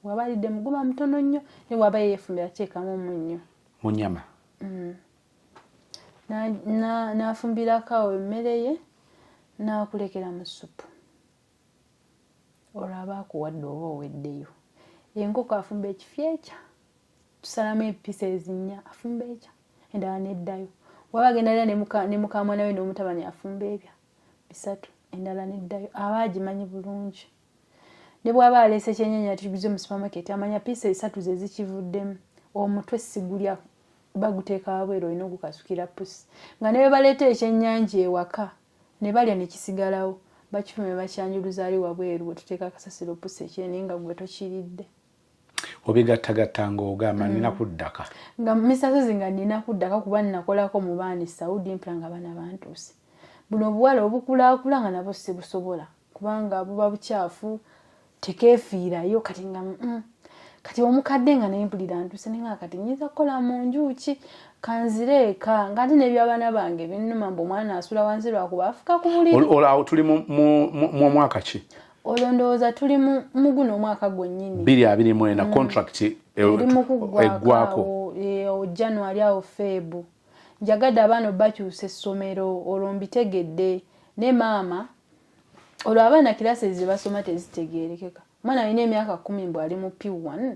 waba alidde muguma mutono nnyo ne waba yeefumbira ateekamu munnyo mu nnyama n'afumbirako awo emmere ye n'akulekera mu supu olwo aba akuwadde oba oweddeyo enkoko afumba ekifi ekya tusalamu epiisa ezinnya afumba ekya endala neddayo waba agenda era ne mukamwana we n'omutabani afumba ebyo 3 endala neddayo aba agimanyi bulungi ne bw'aba aleese ekyennyanja tuguze mu supermarket amanya piisa 3 ze zikivuddemu omutwe sigulya baguteeka wabweru olina ogukasukira pusi nga ne bwe baleeta ekyennyanja ewaka ne balya ne kisigalawo bakifume bakyanjuluza ali wabweru bwe tuteeka akasasiro pusi ekyeni nga gwe tokiridde obigattagatta ng'ogamba nina kuddaka nga misasozi nga nina kuddaka kuba nnakolako mu baani Saudi mpula nga baana bantuuse buno obuwala obukulakula nga nabo sibusobola kubanga buba bukyafu tekeefiirayo kati nga kati omukadde nga nempulira ntuuse nenga kati nyinza kukola mu njuki kanzireeka nga ate n'ebyabaana bange binnuma mbu omwana asula wansi lwakuba afuka ku buliri olwo tuli mu mwaka ki olwo ndowooza tuli mu guno omwaka gwennyini 2024 contract eggwako January awo Febu njagadde abaana bakyusa essomero olwo mbitegedde ne maama olwo abaana kirasi ze basoma tezitegeerekeka mwana alina emyaka 10 mbw ali mu P1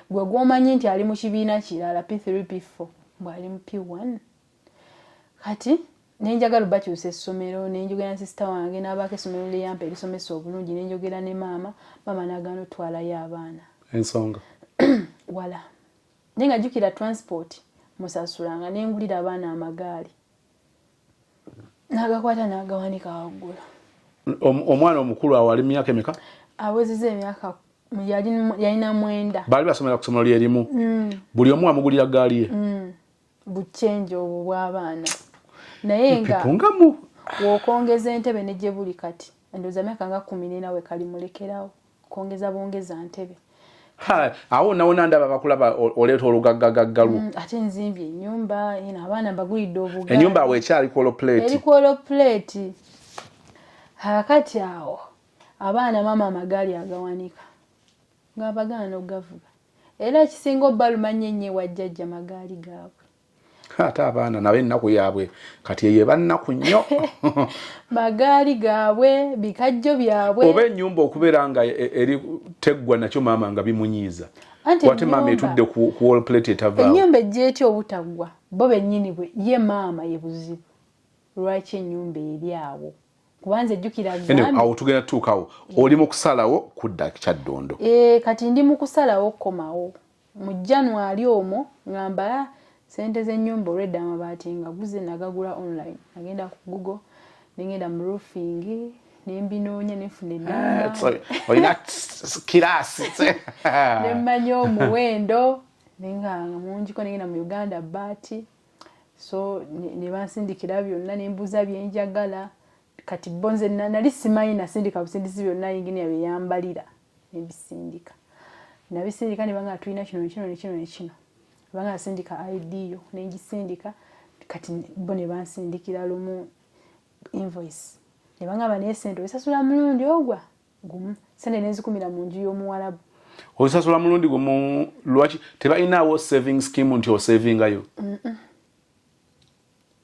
gwe gwomanyi nti ali mu kibiina kirala P3 P4 mbw ali mu P1 kati nenjagala bakyusa essomero nenjogera na sister wange n'abaako essomero lyampa erisomesa obulungi nenjogera ne maama n'agaana otwalayo abaana ensonga wala nenga jukira transport musasulanga nengulira abaana amagaali n'agakwata n'agawanika waggulu omwana omukulu awo ali myaka emeka awezeza emyaka yalina 9 baali basomera ku ssomero lyerimu buli omu amugulira gaali ye buchenji obwo bw'abaana naye nga wokongeza entebe ne gye buli kati endowooza myaka nga 10 nawe kali mulekerawo kongeza bongeza ntebe awo nawo nandaba bakulaba oleeta olugaggagaggalu ate nzimbye ennyumba abaana bagulidde obugaali ennyumba awo ekyali koloplate eri koloplate hakati awo abaana mama amagaali agawanika ng'abagaana okugavuga era ekisinga obbalumanya ennyo wajjajja magaali gaabwe ate abaana nabo ennaku yaabwe kati eyo eba nnaku nnyo magaali gaabwe bikajjo byabwe oba ennyumba okubeera nga eri teggwa nakyo maama nga bimunyiiza wate maama etudde ku wallplate etavaawo ennyumba ejjeetya obutaggwa bo bennyini bwe ye maama ye buzibu lwaki ennyumba eri awo kubanza ejjukira awo tugenda tutuukawo oli mu kusalawo kudda Kyaddondo kati ndi mu kusalawo komawo mu January omwo ngamba sente z'ennyumba olwedda amabaati nga guze nagagula online nagenda ku Google nengenda mu roofing nembinoonya nenfuna ennamba olina kirasi nemmanya omuwendo nenganga mungiko nengenda mu Uganda baati so ne bansindikira byonna nembuuza byenjagala kati bonze nali simanyi nasindika busindisi byonna yinginiya byeyambalira nebisindika nabisindika ne banga tulina kino banga nasindika ID yo nengisindika kati bo ne bansindikira lumu invoice ne banga banesente osasula mulundi ogwa gumu sente nezikumira mu nju y'omuwalabu osasula mulundi gumu lwaki tebalinawo saving scheme nti osavingayo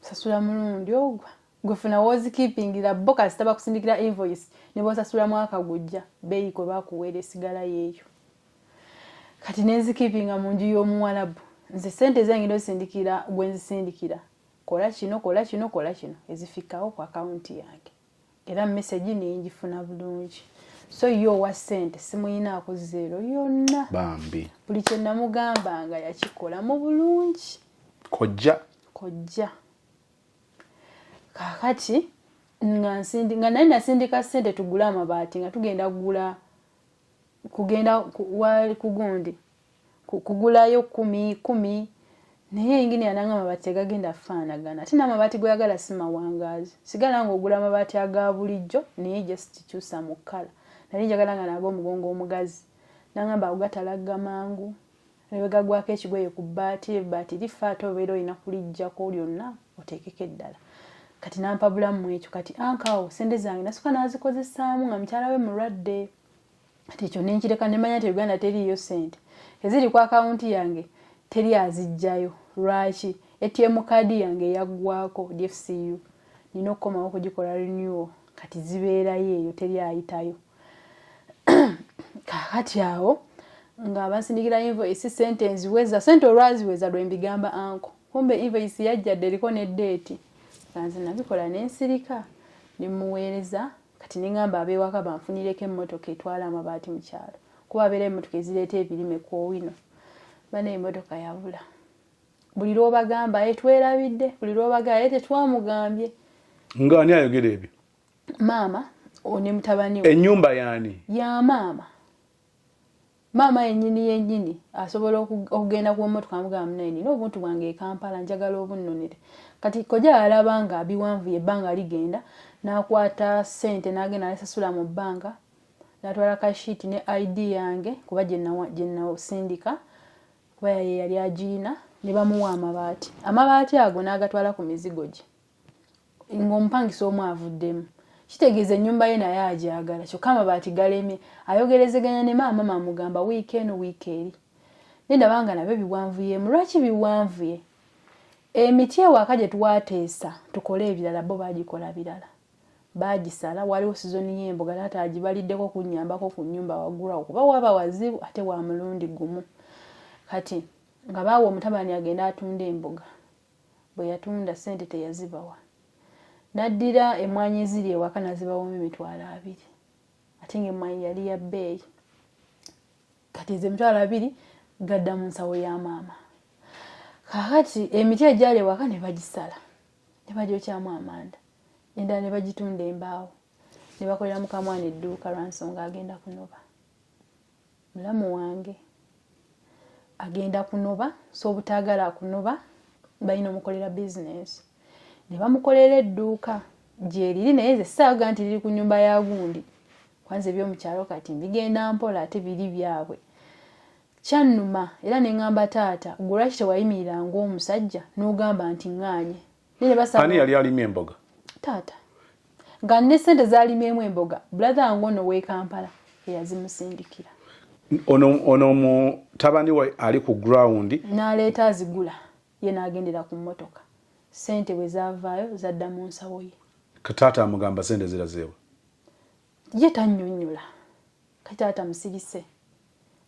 sasula mulundi ogwa gwefuna wozi keeping la boka sitaba kusindikira invoice ne bosasula mwaka gujja beyi ko bakuwere sigala yeyo kati nezi keeping mu nju y'omuwalabu nze sente zange ndo sindikira gwenzi sindikira kola kino ezifikawo ku account yange era message ninjifuna bulungi so yo wa sente simuyinaako zero yonna bambi buli kye namugamba nga yakikola mu bulungi kojja kakati nga nali nasindika sente tugula amabaati nga tugenda kugundi kugulayo 10 naye ingini yananga amabaati gagenda faanagana ate n'amabaati goyagala simawangaazi sigala nga ogula amabaati aga bulijjo naye just kyusa mu kkala nali njagala nga nago omugongo omugazi nangamba ugatalaga mangu nebegagwako ekigoye ku bbaati lifa ate obeera olina kulijjako lyonna oteekeko eddala kati nampa bulamu ekyo kati ankawo sente zange nasuka nazikozesaamu nga mukyala we mulwadde kati ekyo nenkireka nemanya nti Uganda teriyo sente eziri ku akawunti yange teri azijjayo lwaki ATM kadi yange yaggwako DFCU nina okukomawo okugikola renewal kati zibeerayo eyo teri ayitayo kakati awo nga bansindikira invoice sente nziweza sente olwaziweza lwembigamba anko kumbe invoice yajjadde eriko ne date kanze nabikola nensirika nimuweereza kati ningamba abewaka banfunireko emmotoka etwala amabaati mu kyalo kuba abeera emmotoka ezireeta ebirime ku wino bana emmotoka yabula buli lwobagamba etwerabidde buli lwobagamba tetwamugambye ngani ayogera ebyo maama one mutabani we ennyumba yani ya maama yennyini asobola okugenda ku mmotoka amugamba munene n'obuntu bwange e Kampala njagala obunnonere kati kojja alaba nga biwanvu ebbanga ligenda n'akwata ssente n'agenda alisasula mu bbanka n'atwala kashiiti ne ID yange kuba gye nawusindika kuba yali agiina ne bamuwa amabaati ago n'agatwala ku mizigo gye ng'omupangisa omu avuddemu kitegeeza ennyumba ye naye agyagala kyokka amabaati galemye ayogerezeganya ne maama amugamba wiiki eno wiiki eri nendabanga nabyo biwanvuyemu lwaki biwanvuye emiti ewaka gye twateesa tukole ebirala bo bagikola birala bagisala waliwo sizoni y'emboga taata agibaliddeko kunnyambako ku nnyumba waggulawo kuba waba wazibu ate wa mulundi gumu kati nga baawa omutabani agenda atunda emboga bwe yatunda ssente teyazibawa naddira emmwanyi eziri ewaka nazibawomu emitwalo 2 ate ng'emmwanyi yali ya bbeeyi kati ezo emitwalo 2 gadda mu nsawo ya maama kakati emiti egyali ewaka ne bagisala ne bagyokyamu amanda endala ne bagitunda embaawo ne bakolera mukamwana edduuka lwa nsonga agenda kunoba mulamu wange agenda kunoba so obutaagala kunoba balina omukolera bizinesi ne bamukolera edduuka gyeriri naye ze saaga nti liri ku nnyumba ya gundi kwanza ebyomukyalo kati mbigenda mpola ate biri byabwe kyannuma era ne ngamba taata gulwaki tewayimirira ng'omusajja n'ogamba nti ŋŋaanye ani yali alimye emboga taata nga ne ssente zaalimyemu emboga brother wange ono w'e Kampala eyazimusindikira ono mutabani we ali ku ground n'aleeta azigula ye n'agendera ku mmotoka ssente bwe zaavaayo zadda mu nsawo ye taata amugamba ssente zirazeewa ye tannyonnyola kati taata musirise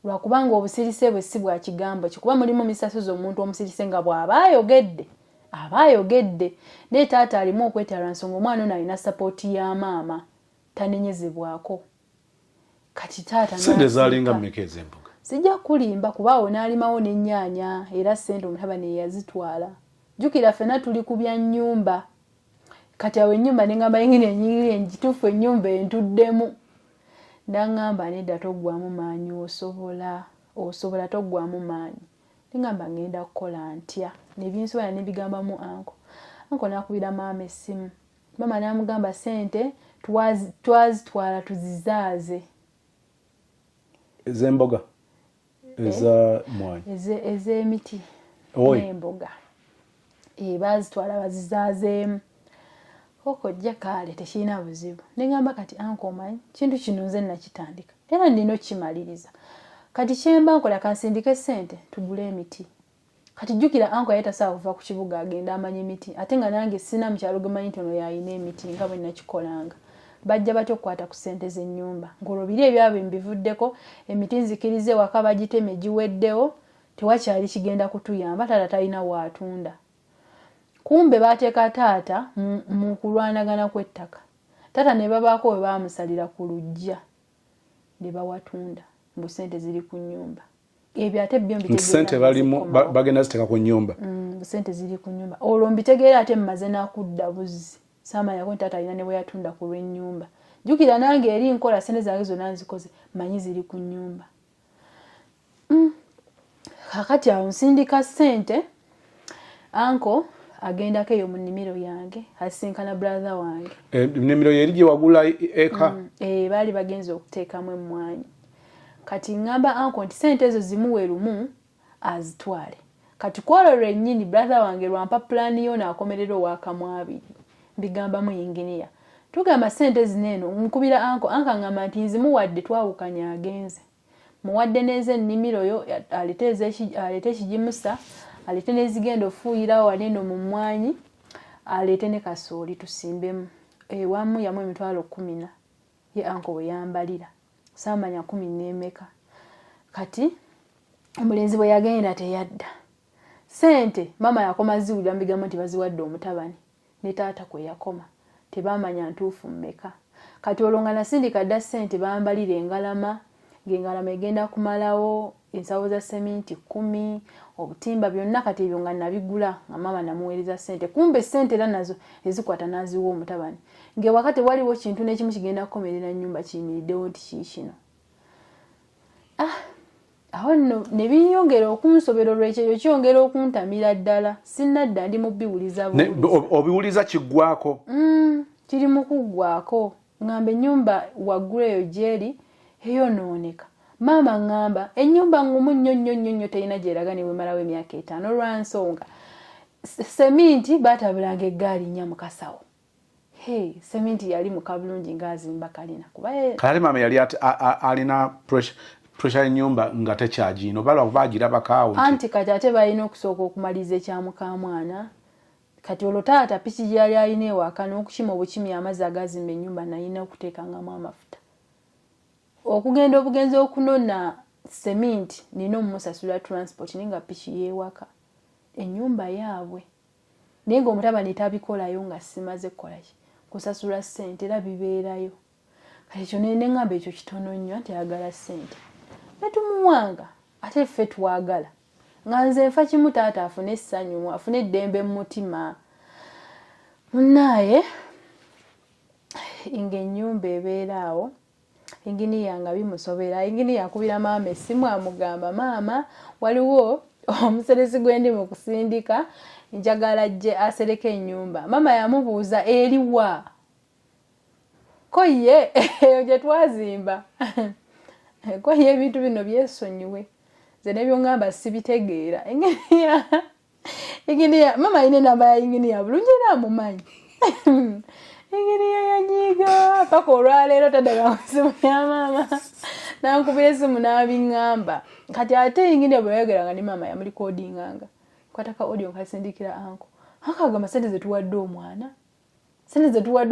lwakubanga obusirise bwe si bwa kigambo kikuba mulimu misasuzo omuntu omusirise nga bw'aba ayogedde naye taata alimu okwetala nsonga omwana ono alina sapooti ya maama tanenyezebwako kati taata ssente zaalinga mmeka ez'emboga sijja kulimba kuba awo n'alimawo n'ennyaanya era ssente omutabani yazitwala jjukira ffenna tuli ku bya nnyumba kati awo ennyumba nengamba yengine enyirira engituufu ennyumba entuddemu nangamba nedda toggwamu maanyi osobola toggwamu maanyi nengamba ngenda kukola ntya nebinsobola nebigambamu anko nakubira maama essimu maama namugamba ssente twazitwala tuzizaaze ez'emboga eza mwanyi ez'emiti n'emboga bazitwala bazizaazeemu okojja kale tekirina buzibu nengamba kati anko omanyi kintu kino nze nakitandika era nina okimaliriza kati kyemba nkola kansindike ssente tugule emiti kati jjukira anko yali tasobola kuva ku kibuga agenda amanya emiti ate nga nange sina mukyalo gemanyi nti ono yalina emiti nga bwe nakikolanga bajja batya okukwata ku ssente z'ennyumba ng'olwo biri ebyabwe mbivuddeko emiti nzikirize waka bagiteme giweddewo tewakyali kigenda kutuyamba taata talina waatunda kumbe bateeka taata mu kulwanagana kw'ettaka taata ne babaako we baamusalira ku luggya ne bawatunda mbu ssente ziri ku nnyumba ebyo ate byo ssente bagenda ziteeka ku nnyumba ssente ziri ku nnyumba olwo mbitegeera ate mmaze nakudda buzzi saamanyako nti taata alina ne bwe yatunda ku lw'ennyumba jjukira nange eri nkola ssente zange zonna nzikoze manyi ziri ku nnyumba kakati awo nsindika ssente anko agendako eyo mu nnimiro yange asinkana brother wange ennimiro yeri gye wagula eka baali bagenze okuteekamu emmwanyi kati ngamba anko nti sente ezo zimuwe lumu azitwale kati kwololwa ennyini brother wange lwampa plani yo naakomerera owakamwabiri mbigamba mu engineer tugamba sente zineeno nkubira anko ngamba nti nzimuwadde twawukanya agenze muwadde neze ennimiro yo alete ekigimusa alete n'ezigenda ofuuyirawo waneeno mu mmwanyi alete ne kasooli tusimbemu wamu yamu emitwalo 10 ye anko bwe yambalira saamanya 10 n'emeka kati omulenzi bwe yagenda teyadda sente mama yakoma ziwulira mbigamba nti baziwadde omutabani ne taata kwe yakoma tebamanya ntuufu mmeka kati olwo nga nasindika dda sente bambalira engalama ng'engalama egenda kumalawo ensawo za seminti 10 obutimba byonna kati ebyo nga nabigula nga mama namuweereza sente kumbe sente era nazo ezikwata naziwa omutabani ng'ewakati waliwo kintu n'ekimu kigenda kukomerera nnyumba kiyimiriddewo nti kiikino aho nno ne biyongera okunsobera olw'ekyo kyongera okuntamira ddala sinnadda ndi mu biwuliza obiwuliza kiggwako kiri mu kuggwako ngamba ennyumba waggulu eyo gyeri eyonooneka mama ngamba ennyumba ngumu nnyo terina gyeraga ne bwemalawo emyaka 5 olwansonga seminti baatabulanga eggaali 4 mu kasawo seminti yali muka bulungi ng'azimba kalina kale mama yali alina pressure ennyumba nga tekyagino balwa bagirabakaawo anti kati ate balina okusooka okumaliza ekyamukamwana kati olwo taata piki gyali alina ewaka n'okukima obukimi amazzi agazimba ennyumba nalina okuteekangamu amafuta okugenda obugenzi okunona seminti nina omusasula transport ninga piki yeewaka ennyumba yaabwe naye ng'omutabani tabikolayo nga simaze kukolaki kusasula ssente era bibeerayo kati ekyo neŋŋamba ekyo kitono nnyo nti ayagala ssente netumuwanga ate ffe twagala nga nze nfa kimu taata afune essanyu afune eddembe mu mutima munnaaye ng'ennyumba ebeeraawo inginiya nga bimusobera inginiya akubira maama essimu amugamba maama waliwo omuseresi gwendi mu kusindika njagala gye asereka ennyumba mama yamubuuza eriwa ko ye eyo gye twazimba ko ye ebintu bino byesonyiwe nze nebyo ngamba sibitegeera inginiya mama ayina enamba ya inginiya bulungi era amumanyi inginiya yanyiga paka olwaleero taddaga musimu ya maama nankubira esimu n'abiŋŋamba kati ate inginiya bwe yayogeranga ne maama yamulikoodinganga kwataka audio nkasindikira anko agamba sente zetuwadde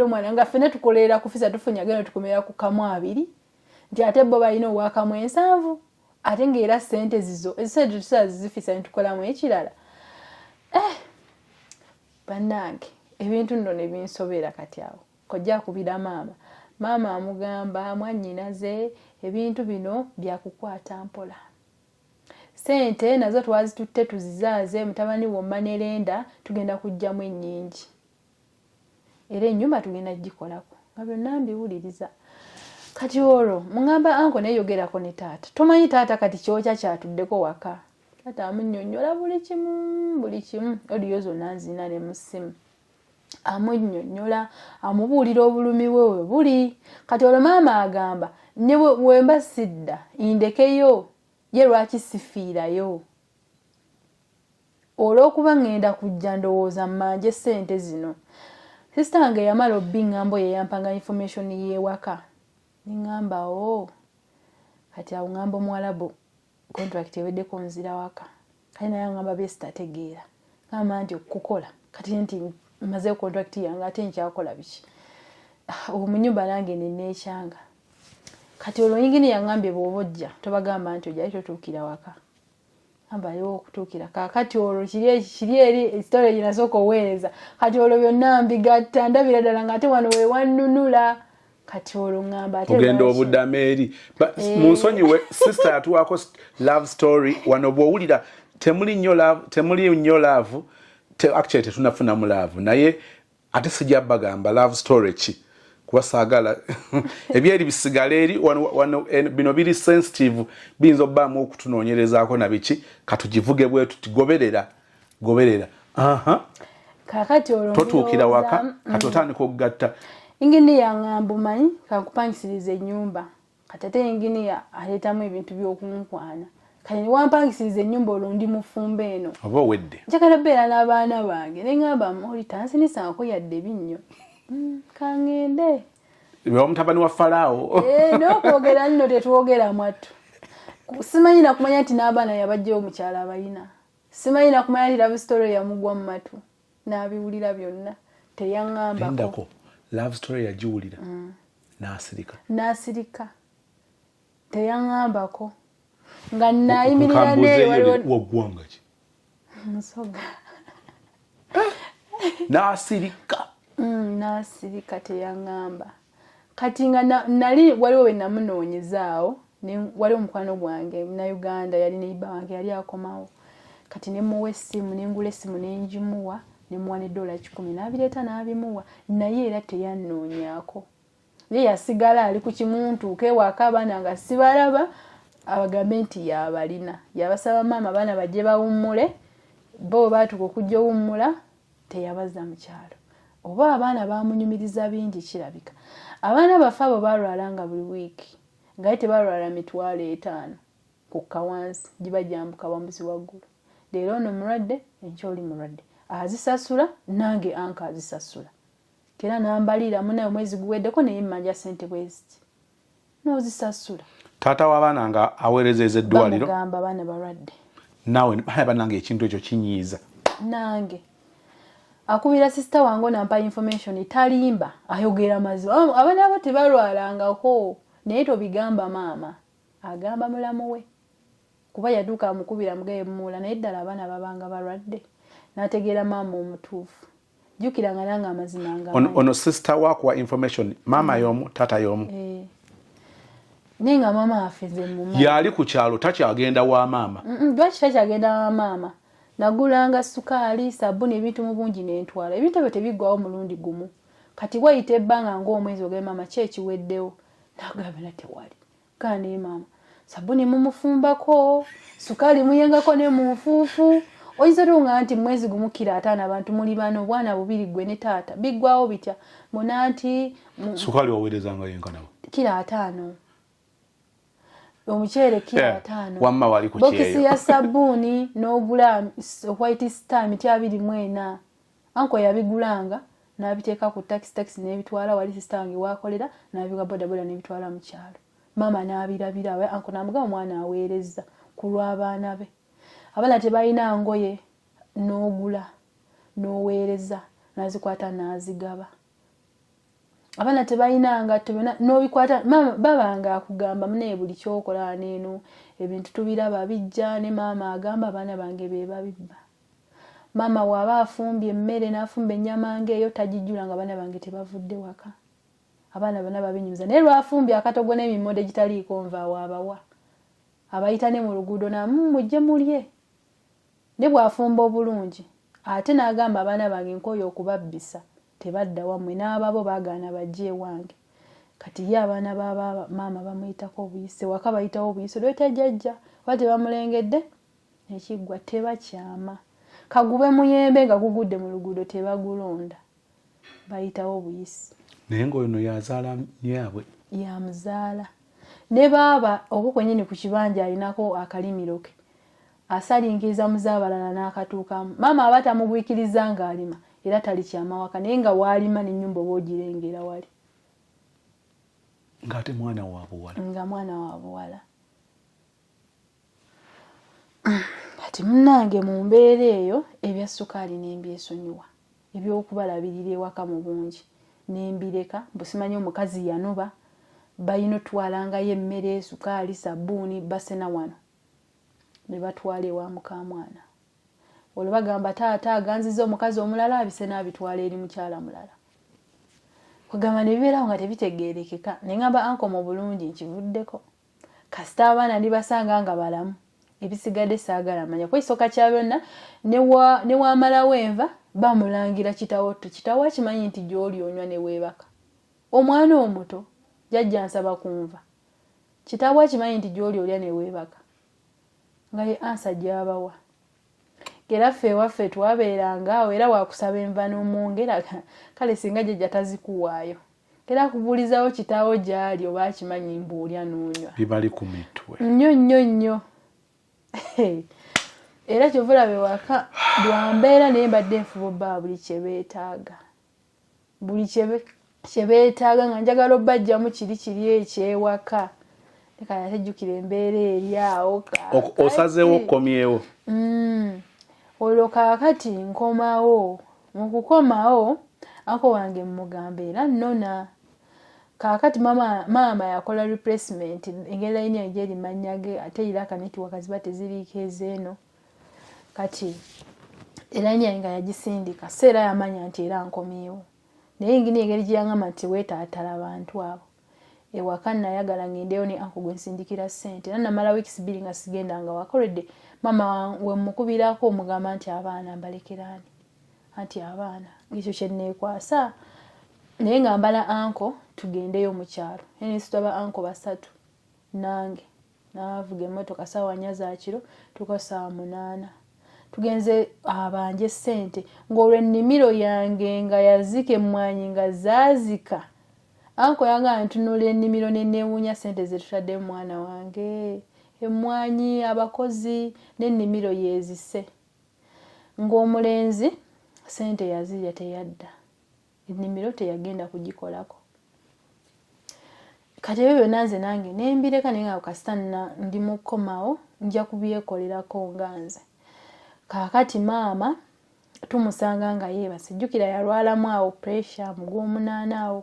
omwana nga ffene tukolera kufisa tufunya genda tukomera ku kamu 2 nti ate bo balina owakamu 7 ate ng'era sente zizo ezisente tusazifisa netukolamu ekirala bannange ebintu nno ne binsobera kati awo kojja kubira maama amugamba mwannyinaze ebintu bino byakukwata mpola sente nazo twazitutte tuzizaaze mutabani womma ne Lenda tugenda kujjamu ennyingi era ennyumba tugenda gikolako nga byonna mbiwuliriza kati olwo mugamba anko neyogerako ne taata tomanyi taata kati kyokya kyatuddeko waka taata amunnyonnyola buli kimu odiyo zonna nzina ne mu ssimu amunnyonnyola amubuulira obulumi bwe we buli kati olwo maama agamba ne wemba sidda indekeyo ye lwaki sifiirayo olw'okuba ngenda kujja ndowooza mmanje ssente zino sisita wange yamala obbiŋŋambo ye yampanga information y'ewaka niŋŋamba kati awo ŋŋamba omuwalabu contract eweddeko nzira waka kati naye aŋŋamba bye sitategeera ŋŋamba nti okukola kati nti mmazeyo contract yange ate nkyakola biki mu nnyumba nange nenneekyanga kati olwo yingini yaŋŋambye bw'oba ojja tobagamba nti ojjali totuukira waka amba aliwo okutuukira kaakati olwo kiri eri ekitole gye nasooka oweereza kati olwo byonna mbigatta ndabira ddala nga ate wano we wannunula kati olwo ŋŋamba ate ogenda obuddamu eri mu nsonyiwe sister yatuwaako love story wano bw'owulira temuli nnyo love actually tetunafunamu love naye ate sijja bagamba love story ki kuba saagala ebyeri bisigale eri wano bino biri sensitive biyinza obbaamu okutunoonyerezaako na biki katugivuge bwe tutigoberera kaakati olwo totuukira waka kati otandika okugatta ingini yaŋŋamba omanyi kankupangisiriza ennyumba kati ate engineer aleetamu ebintu by'okunkwana kati wampangisiza ennyumba olwo ndi mufumba eno oba owedde njagala beera n'abaana bange ne ngamba oli tansinisangako yadde binnyo kangende wa mutabani wa Falaawo n'okwogera nno tetwogera mwattu simanyi nakumanya nti n'abaana yabajjayo omukyala abalina simanyi nakumanya nti love story yamugwa mu matu n'abiwulira byonna teyaŋŋambako endako love story yagiwulira n'asirika teyaŋŋambako nga nayimirira neyo waggwanga ki musoga n'asirika teyaŋŋamba kati nga nali waliwo we namunoonyezaawo waliwo mukwano gwange Uganda yali neiba wange yali akomawo kati ne muwa essimu nengula essimu nenjimuwa nemuwa $10 n'abireeta n'abimuwa naye era teyannoonyaako ye yasigala ali ku kimuntuuko ewaka abaana nga sibalaba abagambe nti yabalina yabasaba maama abaana bajje bawummule bo baatuka okujja owummula teyabaza mu kyalo oba abaana bamunyumiriza bingi kirabika abaana bafe abo balwalanga buli wiiki nga tebalwala $5,000 kukka wansi gibajambuka wambuzi waggulu leero ono mulwadde enkya oli mulwadde azisasula nange anka azisasula kera nambalira munaye omwezi guweddeko naye mmanja ssente bweziti n'ozisasula taata w'abaana nga aweerezeza eddwaliro bamugamba abaana balwadde naawe bannange ekintu ekyo kinyiiza nange akubira sister wange nampa information talimba ayogera mazima abaana abo tebalwalangako naye tobigamba maama agamba mulamu we kuba yaduuka amukubira mugaye muula naye ddala abaana babanga balwadde n'ategeera maama omutuufu jjukiranga nange amazima nga ono sister wakuwa information maama y'omu taata y'omu naye nga maama afeze muma yali ku kyalo takyagenda wa maama lwaki takyagenda wa maama nagulanga sukaali sabuni ebintu mu bungi n'entwala ebintu ebyo tebiggwawo mulundi gumu kati wayita ebbanga ng'omwezi ogaye maama ki ekiweddewo nagamba na tewali kandi maama sabuni mumufumbako sukaali muyengako ne mu nfuufu oyinza tunga nti mwezi gumu kilo 5 abantu muli bano obwana 2 gwe ne taata biggwawo bitya muna nti sukaali waweerezanga yenka nabo kilo 5 omukyere kilo 5 wamma wali ku kyeyo bokisi ya sabuni n'ogula white star miti 24 anko yabigulanga n'abiteeka ku taxi n'ebitwala wali sister wange wakolera n'abiga bodaboda n'ebitwala mu kyalo mama n'abirabira we anko n'amugamba omwana aweereza ku lw'abaana be abaana tebalina ngoye n'ogula n'oweereza n'azikwata n'azigaba abaana tebalina ngatto byonna n'obikwata mama babanga akugamba munaye buli kyokola neeno ebintu tubiraba bijja ne maama agamba abaana bange be babibba mama waba afumbye emmere n'afumba ennyama ngeeyo tagijjula nga abaana bange tebavudde waka abaana bana babinyumiza naye lwafumbye akatogo n'emimmonde gitaliiko nva waabawa abayita ne mu luguudo mujje mulye ne bw'afumba obulungi ate n'agamba abaana bange nkooye okubabbisa tebadda wammwe n'ababo baagaana bajje ewange kati ye abaana baba maama bamuyitako obuyise waka bayitawo obuyise lweta jjajja oba tebamulengedde ekiggwa tebakyama kagube muyembe nga gugudde mu luguudo tebagulonda bayitawo obuyise naye ng'ono yazaala nnyabwe yamuzaala ne baaba okwo kwennyini ku kibanja alinako akalimiro ke asalingiriza muzaabalala n'akatuukamu maama aba tamugwikiriza ng'alima era tali kyamawaka naye nga waalima n'ennyumba oba ogirengera wali ng'ate mwana wa buwala nga mwana wa buwala kati munnange mu mbeera eyo ebya sukaali n'embyesonyiwa ebyokubalabirira ewaka mu bungi nembireka mbusimanyi omukazi yanoba bayino twalangayo emmere sukaali sabbuuni basena wano ne batwala ewa mukamwana olwo bagamba taata aganziza omukazi omulala abisena abitwala eri mukyala mulala kugamba ne bibeerawo nga tebitegeerekeka ne ngamba anko mu bulungi nkivuddeko kasita abaana ndibasanga nga balamu ebisigadde saagala manya kwekisoka kya byonna ne wamalawo enva bamulangira kitawotto kitawo akimanyi nti gy'oli onywa ne weebaka omwana omuto jjajja nsaba kunva kitawo akimanyi nti gy'oli olya ne weebaka nga ye ansa gy'abawa era ffe ewaffe twabeeranga awo era waakusaba enva n'omwongera kale singa jjajja tazikuwaayo era kubulizawo kitaawo gyali oba akimanyi mbuulya n'onywa bibali ku mitwe nnyo era kyovulabe waka lwambeera naye mbadde nfuba buli kye beetaaga buli kye beetaaga nga njagala obbajjamu kiri ekyewaka kaya tejjukira embeera eri awo osazeewo okomyewo olwo kaakati nkomawo mu kukomawo ako wange mugamba era nnona kaakati maama yakola replacement engeri layini egyeri mannyage ate era akanetiwaka ziba teziriiko ezeeno kati elayini yange nga yagisindika so era yamanya nti era nkomyewo naye ngini engeri gyeyangamba nti weetaatala abantu abo ewaka nayagala ngendeyo ne anko gwe nsindikira ssente era namala weeks 2 nga sigendanga wakoledde mama we mukubirako omugamba nti abaana mbalekeraani anti abaana ekyo kye neekwasa naye nga mbala anko tugendeyo mu kyalo enisitaba anko 3 nange navuga emmotoka ssaawa 4 za kiro tuko ssaawa 8 tugenze abanje ssente ng'olwo ennimiro yange nga yazika emmwanyi nga zaazika anko yanga ntunula ennimiro nenneewuunya ssente ze tutadde mwana wange emmwanyi abakozi n'ennimiro yeezise ng'omulenzi ssente yazirya teyadda ennimiro teyagenda kugikolako kati ebyo byonna nze nange nembireka naye nga kasita ndi mu kkomawo nja kubyekolerako nga nze kaakati maama tumusanga nga yeebase jjukira yalwalamu awo pressure mu gw'omunaana awo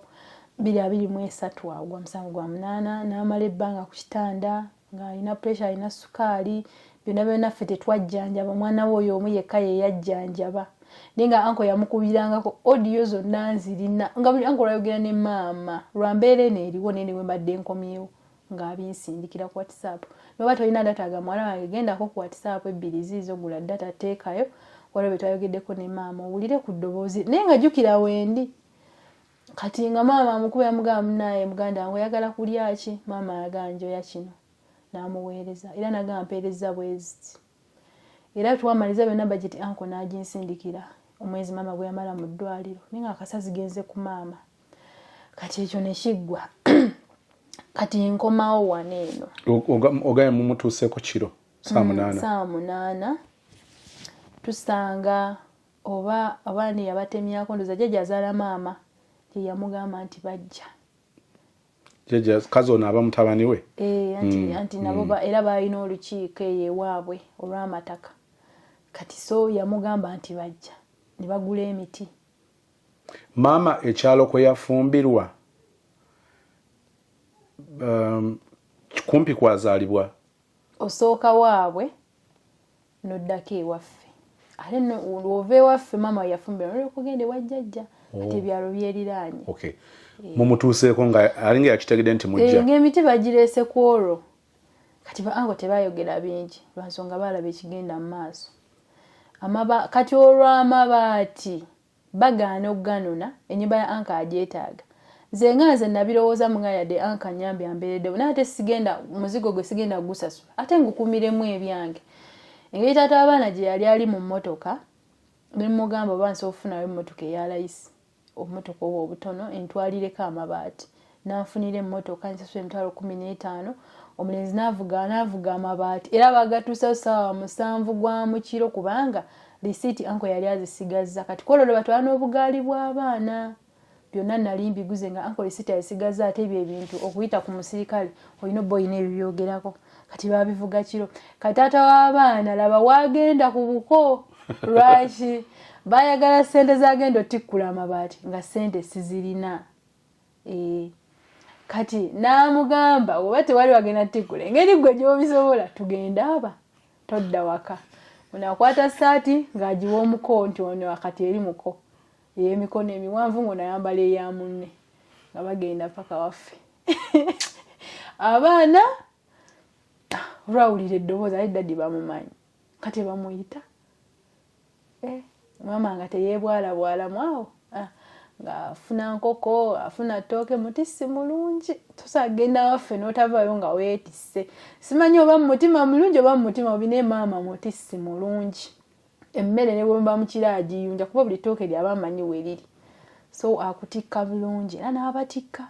223 awo gwa musango gwa munaana n'amala ebbanga ku kitanda ng'alina pressure alina sukaali byonna ffe tetwajjanjaba omwana we oyo omu yekka ye yajjanjaba naye nga anko yamukubirangako audio zonna nzirina nga buli anko lwayogera ne maama lwambeera eno eriwo nene we mbadde nkomyewo ng'abinsindikira ku whatsapp noba tolina data ga mwala wange gendako ku whatsapp 2 ziizo gula data teekayo waliwo bye twayogeddeko ne maama owulire ku ddoboozi naye nga jjukira wendi kati nga maama amukuba yamugamba munaye muganda wange oyagala kulya ki maama yagamba njoya kino n'amuweereza era nagamba mpeereza bweziti era twamaliza byonna budget anko n'aginsindikira omwezi maama gwe yamala mu ddwaliro naye nga akasa zigenze ku maama kati ekyo ne kiggwa kati nkomawo wano eno ogaye mumutuuseeko kiro saa 8 tusanga oba abaani yabatemyako ndoza jjajja azaala maama gye yamugamba nti bajja jjajja kazi ono aba mutabani we anti nabo era balina olukiiko eyo ewaabwe olw'amataka kati so yamugamba nti bajja ne bagula emiti maama ekyalo kwe yafumbirwa kumpi kwazaalibwa osooka waabwe noddako ewaffe ate lwova ewaffe maama yafumbirwa nolwekugende wajjajja ate ebyalo byeriraanye mumutuuseeko nga alinga yakitegedde nti mujja ng'emiti bagireese ku olwo kati ango tebayogera bingi lwansonga baalaba ekigenda mu maaso kati olw'amabaati bagaana okuganona ennyumba ya anka agyetaaga nze nga nze nabirowooza mu nga yadde anka nyambi ambeereddewo naye ate sigenda muzigo gwe sigenda gusasula ate ngukumiremu ebyange engeri taata abaana gye yali ali mu mmotoka bimugamba oba nsobola okufunayo emmotoka eya layisi obumotoka obwo obutono entwalireko amabaati nanfunira emmotoka nsasula emitwalo 15 omulenzi n'avuga amabaati era bagatuusa ssaawa 7 gwa mu kiro kubanga lisiiti anko yali azisigazza kati kwololo batwala n'obugaali bw'abaana byonna nali mbiguze nga anko lisiiti azisigazza ate ebyo ebintu okuyita ku musirikale olina obba olina ebyo byogerako kati babivuga kiro kati taata w'abaana laba wagenda ku buko lwaki bayagala ssente zagenda otikkula amabaati nga ssente sizirina kati n'amugamba oba tewali wagenda tikkula engeri gwe gy'obisobola tugenda aba todda waka onakwata saati ng'agiwa omuko nti ono wakati eri muko ey'emikono emiwanvu ng'onayambala eya munne nga bagenda paka waffe abaana olwawulira eddoboozi ali daddi bamumanyi kati bamuyita mama nga teyeebwalabwalamu awo ng'afuna nkoko afuna ttooke mutisi mulungi tosagenda waffe n'otavaayo nga weetisse simanyi oba mumutima mulungi oba mumutima obine maama mutisi mulungi emmere ne bwemba mukira agiyunja kuba buli ttooke lyaba amanyi we liri so akutikka bulungi era n'abatikka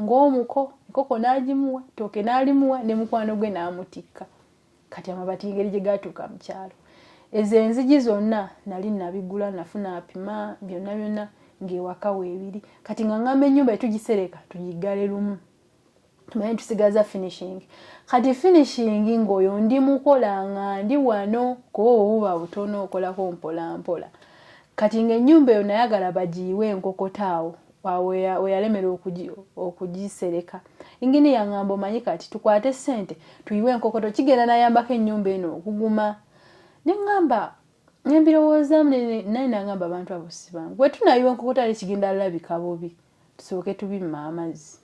ng'omuko enkoko n'agimuwa tooke n'alimuwa ne mukwano gwe n'amutikka kati amabaati engeri gye gaatuuka mu kyalo ezo enzigi zonna nali nabigula nafuna apima byonna ng'ewaka weebiri kati nga ngamba ennyumba etugisereka tugiggale lumu tumanyi tusigaza finishing kati finishing ng'oyo ndi mukola nga ndi wano kuba obuba butono okolako mpola kati ng'ennyumba eyo nayagala bagiyiwe enkokotaawo weyalemera okugisereka ingini yaŋŋamba omanyi kati tukwate ssente tuyiwe enkokoto kigenda nayambako ennyumba eno okuguma ne ŋŋamba nembirowoozamu naye naŋŋamba abantu abo si bangu bwe tunayiwa enkokoto ali kigenda lalabika bubi tusooke tubimma amazzi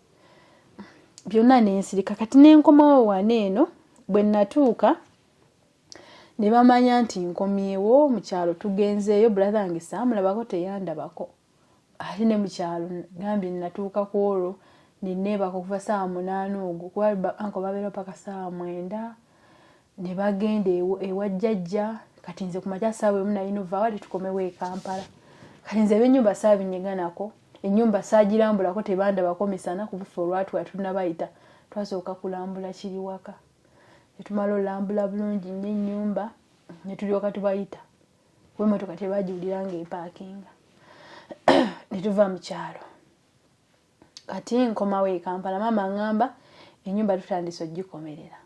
byonna nensirika kati nenkomawo wano eno bwe natuuka ne bamanya nti nkomyewo mu kyalo tugenzeeyo brother wange saamulabako teyandabako ali ne mu kyalo gambye natuuka ku olwo ninneebaka okuva ssaawa 8 ogwo kuba anko babeera paka ssaawa 9 ne bagenda ewa jjajja kati nze ku makya ssaawa emu nalina ova wali tukomewo e Kampala kati nze eb'ennyumba saabinyeganako ennyumba saagirambulako tebandabako misana ku bufe olwatuwa tunabayita twasooka kulambula kiri waka ne tumala olambula bulungi nnyo ennyumba ne tulyoka tubayita w'emmotoka tebagiwulira ng'epaakinga ne tuva mu kyalo kati nkomawo e Kampala maama aŋŋamba ennyumba tutandise ogikomerera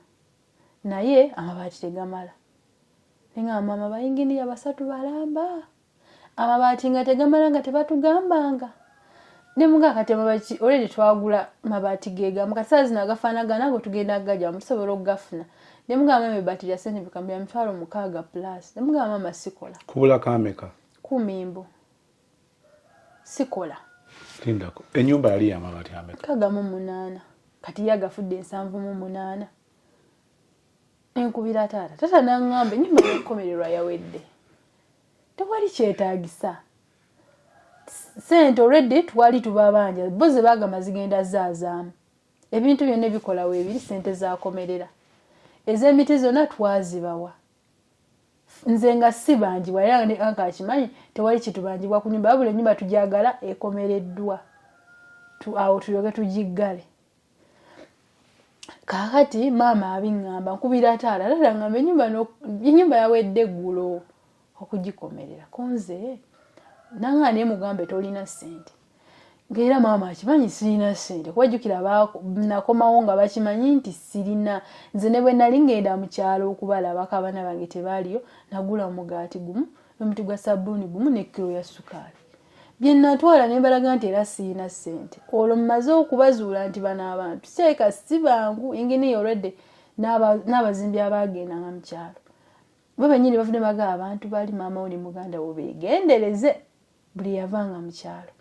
naye amabaati tegamala neŋŋamba maama bayinginiya 3 balamba amabaati nga tegamala nga tebatugambanga ne muga kati amabaati already twagula mabaati gegamu kati saa zino agafaanagana ngo tugenda gajja musobola okugafuna ne muga mama ebaati lya ssente bikambya 6,000 plus ne muga mama sikola kubula kameka kumimbo sikola tindako ennyumba yali ya mabaati ameka 8 kati yagafudde 7 enkubira tata n'aŋŋamba ennyumba y'enkomererwa yawedde tewali kyetaagisa ssente already twali tubabanja bo ze baagamba zigenda zaazaamu ebintu byonna ebikola weebiri ssente zaakomerera ez'emiti zonna twazibawa nze nga si banjibwa era ne anka akimanyi tewali kitubanjibwa ku nyumba wabula ennyumba tujagala ekomereddwa awo tulyoke tugiggale kaakati maama abiŋŋamba nkubira taata ngamba ennyumba yawedde eggulo okugikomerera konze nanga naye mugambe tolina ssente ng'era maama akimanyi sirina ssente kuwajjukira nakomawo nga bakimanyi nti sirina nze ne bwe nali ngenda mu kyalo okubalabako abaana bange tebaaliyo nagula omugaati gumu n'omuti gwa sabbuuni gumu ne kiro ya sukaali bye natwala ne balaga nti era sirina ssente olwo mmaze okubazuula nti bano abantu seeka si bangu ingini already n'abazimbi abaagendanga mu kyalo bo bennyini bavudde bagaba abantu bali maama wo ne muganda wo beegendereze buli yavanga mu kyalo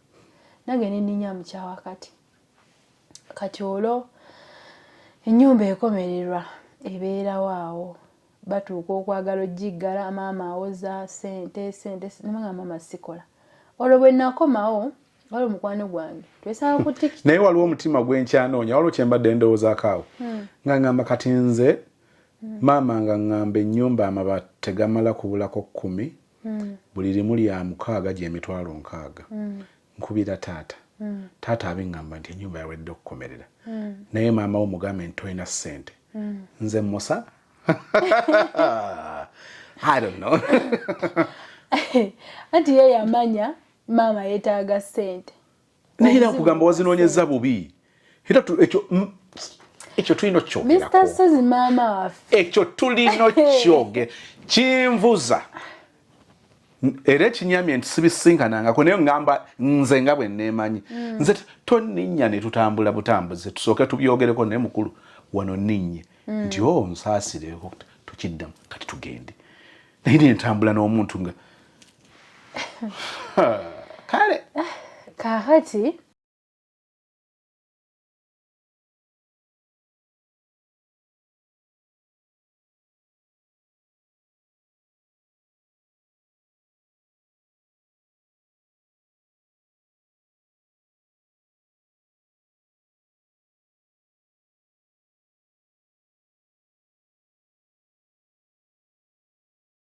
nange nenninya mu kyawakati kati olwo ennyumba ekomererwa ebeerawo awo batuuka okwagala ogiggala maama awoza ssente nemanga maama sikola olwo bwe nakomawo wali omukwano gwange twesanga ku tikiti naye waliwo omutima gwenkyanoonya waliwo kyembadde ndowoozaako awo nga ŋŋamba kati nze maama nga ŋŋamba ennyumba amabaati tegamala kubulako 10 buli limu lya 6 gy'emitwalo 6 nkubira taata abiŋŋamba nti ennyumba yawedde okukomerera naye maama wo mugambe nti tolina ssente nze musa I don't know anti ye yamanya maama yeetaaga ssente naye era nkugamba wazinoonyeza bubi era ekyo tulina okyogerako Mr. Sozi maama waffe ekyo tulina okyogera kinvuza era ekinyamye nti sibisinkanangako naye ŋŋamba nze nga bwe neemanyi nze toninnya ne tutambula butambuzi tusooke tubyogereko naye mukulu wano ninnye nti nsaasireko tukiddamu kati tugende naye nentambula n'omuntu nga kale kaakati